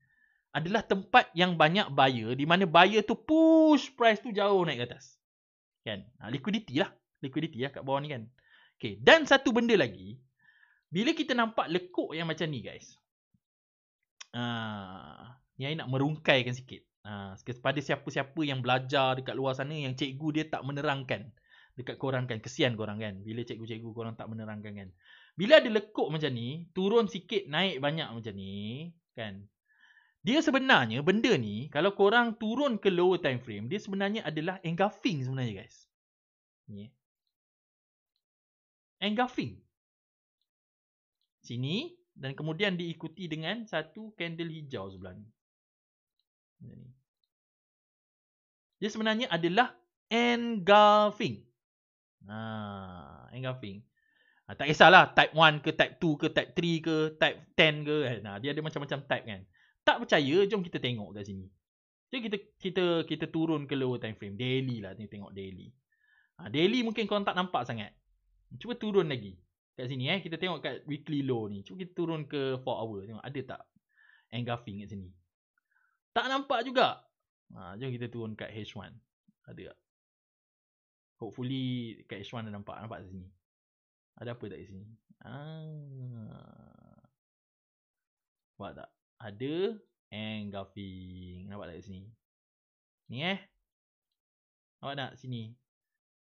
adalah tempat yang banyak buyer, di mana buyer tu push price tu jauh naik ke atas. Kan? Liquidity lah kat bawah ni kan. Okay. Dan satu benda lagi, bila kita nampak lekuk yang macam ni guys, yang I nak merungkaikan sikit. Kepada siapa-siapa yang belajar dekat luar sana yang cikgu dia tak menerangkan dekat korang kan. Kesian korang kan. Bila cikgu-cikgu korang tak menerangkan kan. Bila ada lekuk macam ni, turun sikit naik banyak macam ni kan. Dia sebenarnya benda ni kalau korang turun ke lower time frame, dia sebenarnya adalah engulfing sebenarnya guys. Ni. Engulfing. Sini dan kemudian diikuti dengan satu candle hijau sebelah ni. Dia sebenarnya adalah engulfing. Engulfing. Tak kisahlah type 1 ke, type 2 ke, type 3 ke, type 10 ke kan. Dia ada macam-macam type kan. Tak percaya, jom kita tengok kat sini. Jom kita turun ke lower time frame. Daily lah, tengok daily. Daily mungkin korang tak nampak sangat. Cuba turun lagi. Kat sini kita tengok kat weekly low ni. Cuba kita turun ke 4 hour. Tengok ada tak engulfing kat sini. Tak nampak juga. Jom kita turun kat H1. Ada tak? Hopefully kat H1 dah nampak. Nampak kat sini. Ada apa tak kat sini? Nampak tak? Ada engulfing. Nampak tak kat sini? Ni nampak tak sini?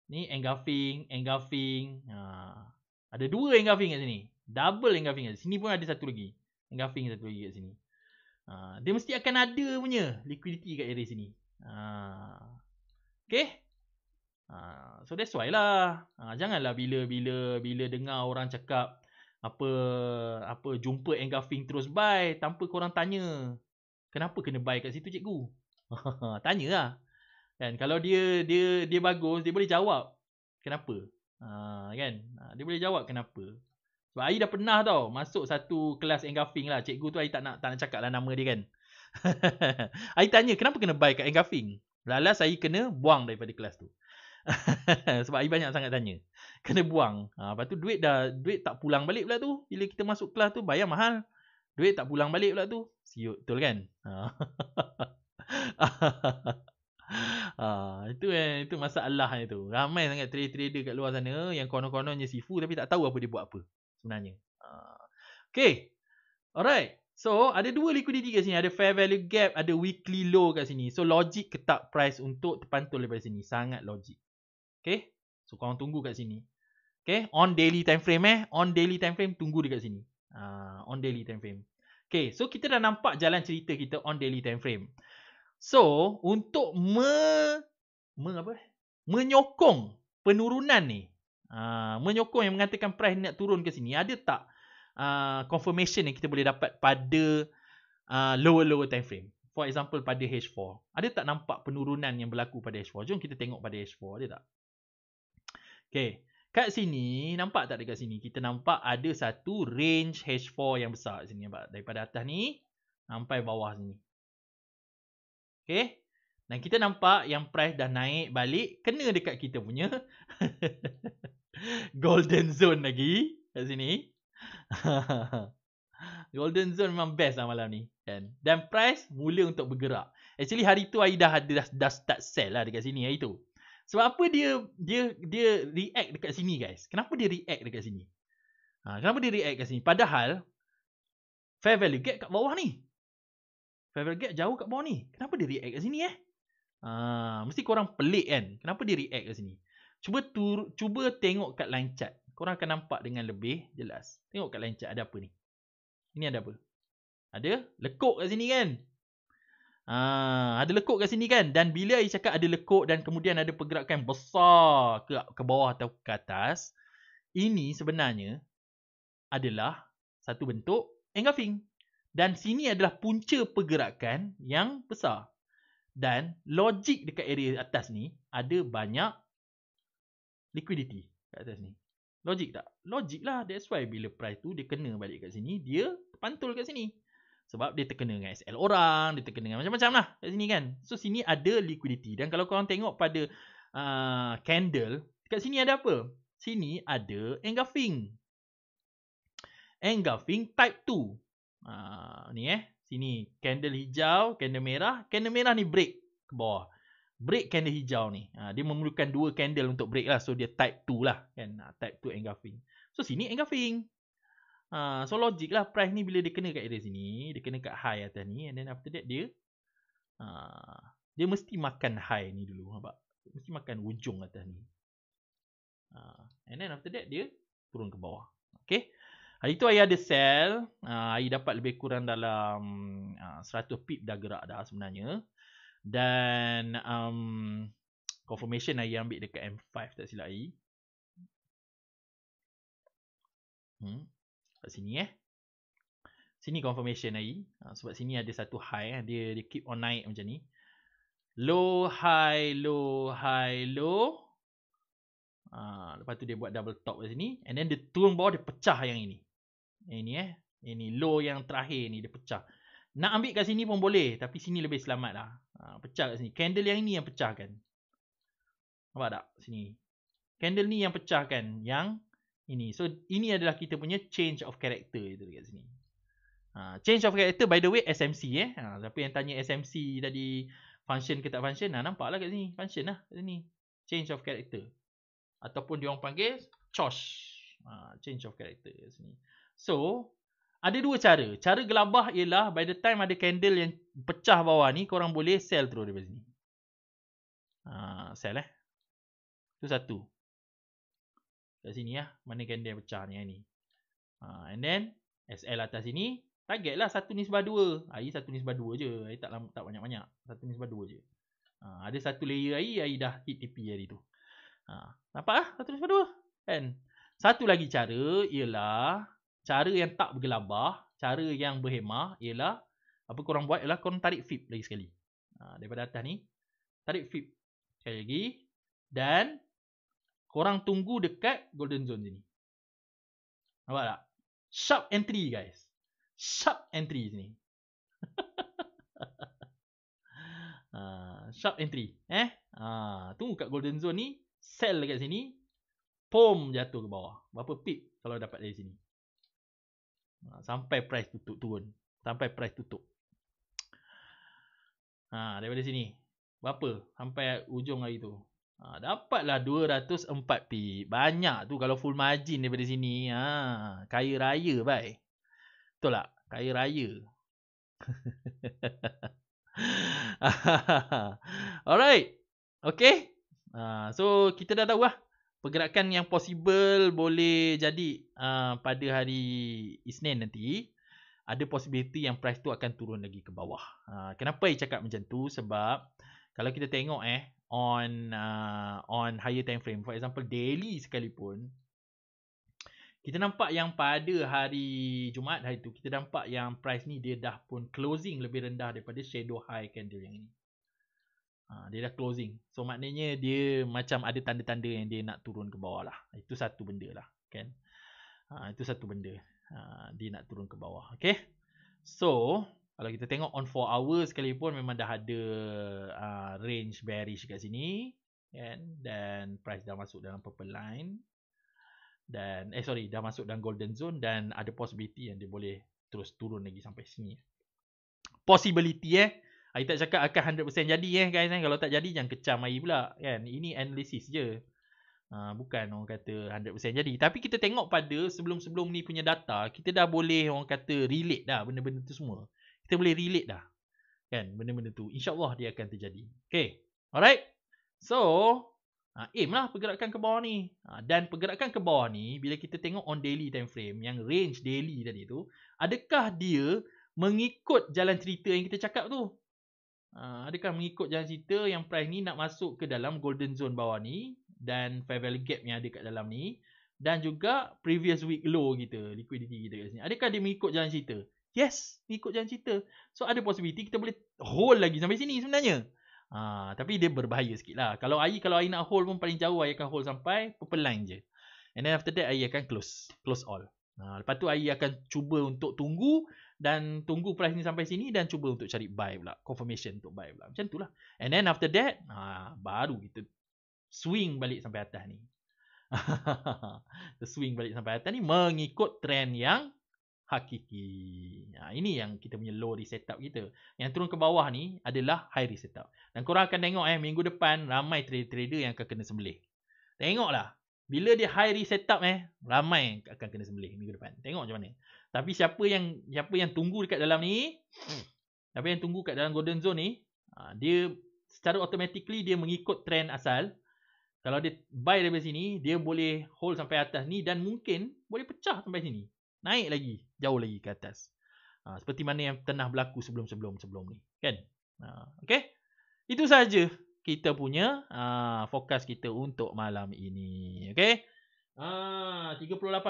Ni engulfing. Ada 2 engulfing kat sini. Double engulfing kat sini. Sini pun ada satu lagi. Engulfing satu lagi kat sini. Dia mesti akan ada punya liquidity kat area sini. Okay. So that's why lah. Janganlah bila dengar orang cakap apa jumpa engulfing terus buy tanpa korang tanya. Kenapa kena buy kat situ cikgu? Tanyalah. Kan kalau dia bagus, dia boleh jawab kenapa. Kan? Dia boleh jawab kenapa. Sebab I dah pernah tau masuk satu kelas engulfing lah. Cikgu tu I tak nak cakap lah nama dia kan. I tanya kenapa kena buy kat engulfing. Lalas saya kena buang daripada kelas tu. Sebab I banyak sangat tanya. Kena buang. Lepas tu duit tak pulang balik pula tu. Bila kita masuk kelas tu bayar mahal. Duit tak pulang balik pula tu. Siut betul kan? Itu masalah itu. Ramai sangat trader kat luar sana yang konon-kononnya sifu tapi tak tahu apa dia buat apa sebenarnya. Okay. Alright. So, ada 2 liquidity kat sini. Ada fair value gap, ada weekly low kat sini. So, logik ketak price untuk terpantul daripada sini. Sangat logik. Okay. So, korang tunggu kat sini. Okay. On daily time frame On daily time frame, tunggu dekat sini. On daily time frame. Okay. So, kita dah nampak jalan cerita kita on daily time frame. So, untuk menyokong penurunan ni, menyokong yang mengatakan price nak turun ke sini, ada tak confirmation yang kita boleh dapat pada lower time frame? For example pada H4, ada tak nampak penurunan yang berlaku pada H4? Jom kita tengok pada H4, ada tak? Okay, kat sini nampak tak dekat sini? Kita nampak ada satu range H4 yang besar kat sini, nampak? Daripada atas ni sampai bawah sini. Okay. Dan kita nampak yang price dah naik balik. Kena dekat kita punya golden zone lagi. Kat sini. Golden zone memang best lah malam ni. Kan? Dan price mula untuk bergerak. Actually hari tu I dah start sell lah dekat sini hari tu. Sebab apa dia react dekat sini guys? Kenapa dia react dekat sini? Kenapa dia react kat sini? Padahal fair value gap kat bawah ni. Fair value gap jauh kat bawah ni. Kenapa dia react kat sini mesti korang pelik kan. Kenapa dia react kat sini? Cuba tengok kat line chart. Korang akan nampak dengan lebih jelas. Tengok kat line chart ada apa ni. Ini ada apa? Ada lekuk kat sini kan. Ada lekuk kat sini kan. Dan bila I cakap ada lekuk dan kemudian ada pergerakan besar ke bawah atau ke atas, ini sebenarnya adalah satu bentuk engulfing. Dan sini adalah punca pergerakan yang besar. Dan logik dekat area atas ni ada banyak liquidity kat atas ni. Logik tak? Logik lah. That's why bila price tu dia kena balik kat sini, dia terpantul kat sini. Sebab dia terkena dengan SL orang, dia terkena dengan macam-macam lah kat sini kan. So sini ada liquidity. Dan kalau korang tengok pada candle, kat sini ada apa? Sini ada engulfing. Engulfing type 2. Ni sini candle hijau, candle merah. Candle merah ni break ke bawah. Break candle hijau ni. Dia memerlukan 2 candle untuk break lah. So dia type 2 lah kan. Type 2 engulfing. So sini engulfing. So logik lah price ni bila dia kena kat area sini, dia kena kat high atas ni, and then after that dia mesti makan high ni dulu, nampak? Mesti makan ujung atas ni. And then after that dia turun ke bawah. Okay. Hari tu Ayi ada sell, Ayi dapat lebih kurang dalam 100 pip dah gerak dah sebenarnya. Dan confirmation Ayi ambil dekat M5 tak silap Ayi. Kat sini Sini confirmation Ayi. Sebab sini ada satu high, dia keep on naik macam ni. Low, high, low, high, low. Lepas tu dia buat double top kat sini. And then dia turun bawah, dia pecah yang ini. Ini low yang terakhir ni dia pecah. Nak ambil kat sini pun boleh, tapi sini lebih selamat lah. Pecah kat sini. Candle yang ini yang pecahkan. Nampak tak? Sini. Candle ni yang pecahkan. Yang ini. So ini adalah kita punya change of character itu dekat sini. Change of character by the way SMC Siapa yang tanya SMC tadi function ke tak function, nampaklah kat sini function lah kat sini. Change of character. Ataupun dia orang panggil CHOS. Change of character kat sini. So ada dua cara. Cara gelabah ialah by the time ada candle yang pecah bawah ni, korang boleh sell terus daripada sini. Sell Itu satu. Kat sini mana candle yang pecah ni. And then SL atas sini, target lah 1:2. Ayi 1:2 je. Ayi tak banyak-banyak. 1:2 je. Ada satu layer Ayi dah hit TP hari tu. Nampak lah 1:2 kan. Satu lagi cara ialah cara yang tak bergelabah, cara yang berhemah ialah apa korang buat ialah korang tarik fib lagi sekali. Daripada atas ni tarik fib sekali lagi dan korang tunggu dekat golden zone sini. Nampak tak? Sharp entry guys. Sharp entry sini. Sharp entry. Tunggu kat golden zone ni, sell dekat sini, pom jatuh ke bawah. Berapa pip kalau dapat dari sini? Sampai price tutup turun. Sampai price tutup. Daripada sini berapa? Sampai ujung hari tu. Dapatlah 204 pip. Banyak tu kalau full margin daripada sini. Kaya raya bye. Betul tak? Kaya raya. Alright. Okay. So kita dah tahu lah pergerakan yang possible boleh jadi pada hari Isnin nanti. Ada possibility yang price tu akan turun lagi ke bawah. Kenapa saya cakap macam tu? Sebab kalau kita tengok on higher time frame, for example daily sekalipun, kita nampak yang pada hari Jumaat hari tu, kita nampak yang price ni dia dah pun closing lebih rendah daripada shadow high candle yang ini. Dia dah closing. So maknanya dia macam ada tanda-tanda yang dia nak turun ke bawah lah. Itu satu benda lah kan. Itu satu benda. Dia nak turun ke bawah. Okay. So kalau kita tengok on 4 hours sekalipun memang dah ada range bearish kat sini kan? Dan price dah masuk dalam purple line. Dan dah masuk dalam golden zone dan ada possibility yang dia boleh terus turun lagi sampai sini. Possibility Ayi tak cakap akan 100% jadi guys. Kalau tak jadi jangan kecam Ayi pula kan. Ini analisis je. Bukan orang kata 100% jadi. Tapi kita tengok pada sebelum-sebelum ni punya data, kita dah boleh orang kata relate dah benda-benda tu semua. Kita boleh relate dah kan benda-benda tu. InsyaAllah dia akan terjadi. Okay. Alright. So aim lah pergerakan ke bawah ni. Dan pergerakan ke bawah ni bila kita tengok on daily time frame, yang range daily tadi tu, adakah dia mengikut jalan cerita yang kita cakap tu? Adakah mengikut jalan cerita yang price ni nak masuk ke dalam golden zone bawah ni dan fair value gap yang ada kat dalam ni dan juga previous week low kita, liquidity kita kat sini. Adakah dia mengikut jalan cerita? Yes, mengikut jalan cerita. So ada possibility kita boleh hold lagi sampai sini sebenarnya. Tapi dia berbahaya sikit lah. Kalau Ayi nak hold pun paling jauh Ayi akan hold sampai purple line je. And then after that Ayi akan close all. Lepas tu Ayi akan cuba untuk tunggu price ni sampai sini dan cuba untuk cari buy pula, confirmation untuk buy pula. Macam tu lah. And then after that baru kita swing balik sampai atas ni. Swing balik sampai atas ni mengikut trend yang hakiki. Ini yang kita punya low risk setup kita. Yang turun ke bawah ni adalah high risk setup. Dan korang akan tengok minggu depan ramai trader-trader yang akan kena sembelih. Tengoklah. Bila dia high risk setup ramai akan kena sembelih minggu depan. Tengok macam mana. Tapi siapa yang tunggu dekat dalam ni, siapa yang tunggu kat dalam golden zone ni, dia secara automatically dia mengikut trend asal. Kalau dia buy dari sini, dia boleh hold sampai atas ni dan mungkin boleh pecah sampai sini. Naik lagi, jauh lagi ke atas. Seperti mana yang pernah berlaku sebelum ni. Kan? Okay? Itu saja kita punya fokus kita untuk malam ini. Okay? 38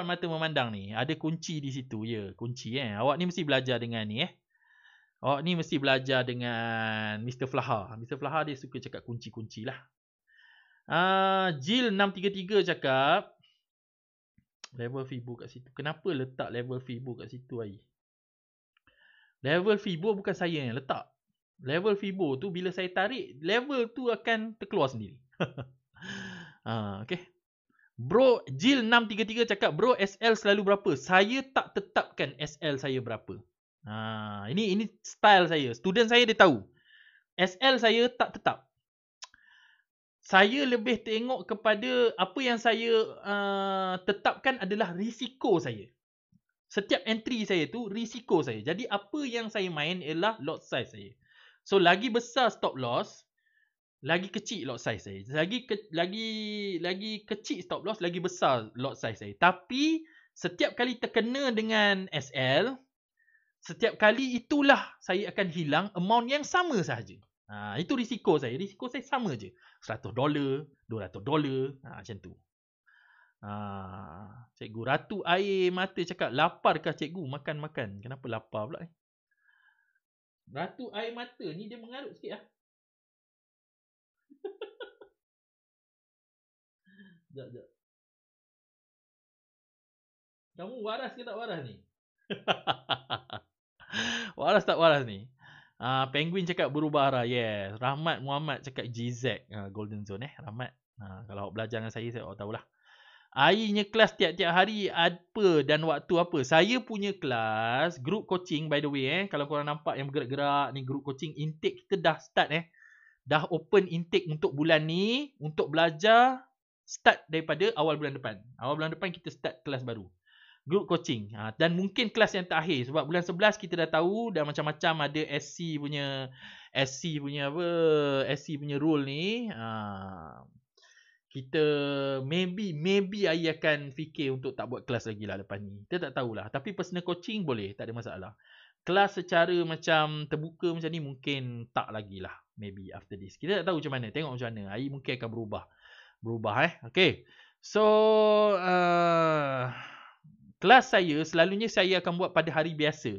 mata memandang ni. Ada kunci di situ. Ya, kunci. Awak ni mesti belajar dengan ni. Awak ni mesti belajar dengan Mr. Flaha. Mr. Flaha dia suka cakap kunci-kunci lah. Jill 633 cakap level Fibo kat situ. Kenapa letak level Fibo kat situ Ai? Level Fibo bukan saya yang letak. Level Fibo tu bila saya tarik, level tu akan terkeluar sendiri. Okay. Bro Jill 633 cakap, bro SL selalu berapa? Saya tak tetapkan SL saya berapa. Ini style saya. Student saya dia tahu. SL saya tak tetap. Saya lebih tengok kepada apa yang saya tetapkan adalah risiko saya. Setiap entry saya tu risiko saya. Jadi apa yang saya main ialah lot size saya. So lagi besar stop loss, lagi kecil lot size saya. Lagi kecil stop loss, lagi besar lot size saya. Tapi setiap kali terkena dengan SL, setiap kali itulah saya akan hilang amount yang sama sahaja. Itu risiko saya. Risiko saya sama je. $100, $200. Macam tu. Cikgu Ratu Air Mata cakap, laparkah cikgu? Makan-makan. Kenapa lapar pula? Ratu Air Mata ni dia mengarut sikit lah. Sekejap. Kamu waras ke tak waras ni? Waras tak waras ni? Penguin cakap berubah arah. Yes. Rahmat Muhammad cakap GZ. Golden Zone Rahmat. Kalau awak belajar dengan saya awak tahulah. Ainya kelas tiap-tiap hari apa dan waktu apa? Saya punya kelas group coaching by the way kalau korang nampak yang bergerak-gerak ni group coaching, intake kita dah start Dah open intake untuk bulan ni untuk belajar, start daripada awal bulan depan. Awal bulan depan kita start kelas baru. Group coaching. Dan mungkin kelas yang terakhir sebab bulan 11 kita dah tahu dah macam-macam ada SC punya rule ni. Kita maybe Ai akan fikir untuk tak buat kelas lagi lah lepas ni. Kita tak tahulah. Tapi personal coaching boleh, tak ada masalah. Kelas secara macam terbuka macam ni mungkin tak lagi lah. Maybe after this. Kita tak tahu macam mana. Tengok macam mana. Ai mungkin akan berubah. Okay. So kelas saya selalunya saya akan buat pada hari biasa.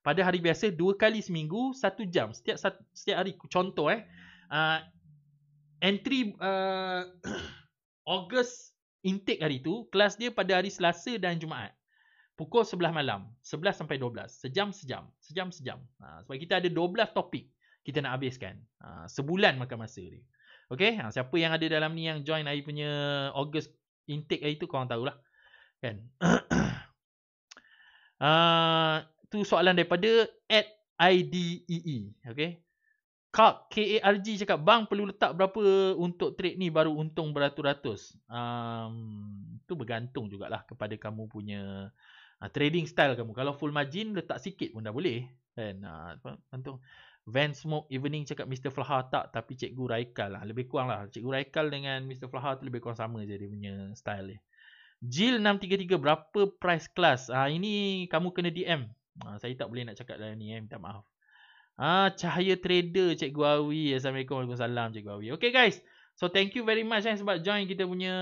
Pada hari biasa 2 kali seminggu 1 jam. Setiap hari. Contoh entry Ogos intake hari tu, kelas dia pada hari Selasa dan Jumaat. Pukul 11 malam. 11 sampai 12. Sejam. Sebab kita ada 12 topik kita nak habiskan. Sebulan makan masa dia. Okay. Siapa yang ada dalam ni yang join Ai punya Ogos intake hari tu, korang tahulah. Kan? Tu soalan daripada @IDEE. Okay. KARG cakap, bang perlu letak berapa untuk trade ni baru untung beratus-ratus? Tu bergantung jugalah kepada kamu punya trading style kamu. Kalau full margin letak sikit pun dah boleh kan. Gantung. Van Smoke Evening cakap Mr. Flaha tak, tapi Cikgu Raikal lah. Lebih kurang lah. Cikgu Raikal dengan Mr. Flaha tu lebih kurang sama je dia punya style dia. Jill 633 berapa price class? Ini kamu kena DM. Saya tak boleh nak cakap dalam ni minta maaf. Cahaya Trader Cikgu Awi. Assalamualaikum warahmatullahi wabarakatuh Cikgu Awi. Okay guys. So thank you very much sebab join kita punya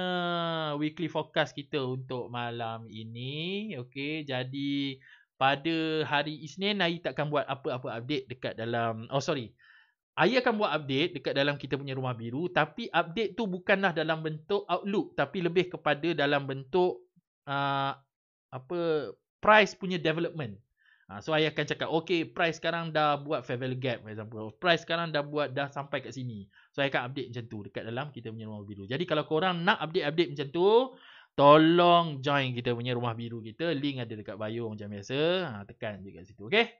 weekly forecast kita untuk malam ini. Okay. Jadi pada hari Isnin Ai takkan buat apa-apa update dekat dalam Saya akan buat update dekat dalam kita punya rumah biru, tapi update tu bukanlah dalam bentuk Outlook, tapi lebih kepada dalam bentuk price punya development. So saya akan cakap, okay, price sekarang dah buat Fair Value Gap, for example. Price sekarang dah sampai kat sini. So saya akan update macam tu dekat dalam kita punya rumah biru. Jadi kalau korang nak update-update macam tu, tolong join kita punya rumah biru kita. Link ada dekat bio macam biasa. Tekan je kat situ, okay?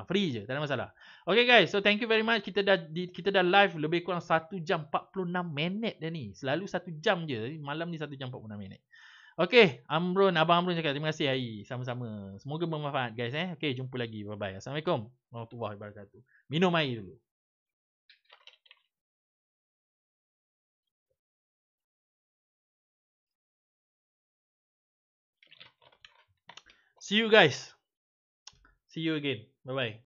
Free je, tak ada masalah. Okay guys, so thank you very much. Kita dah live lebih kurang 1 jam 46 minit dah ni. Selalu 1 jam je. Malam ni 1 jam 46 minit. Okay, Abang Amrun cakap terima kasih Ai. Sama-sama. Semoga bermanfaat guys. Okay, jumpa lagi. Bye-bye. Assalamualaikum warahmatullahi wabarakatuh. Minum air dulu. See you guys. See you again. Bye-bye.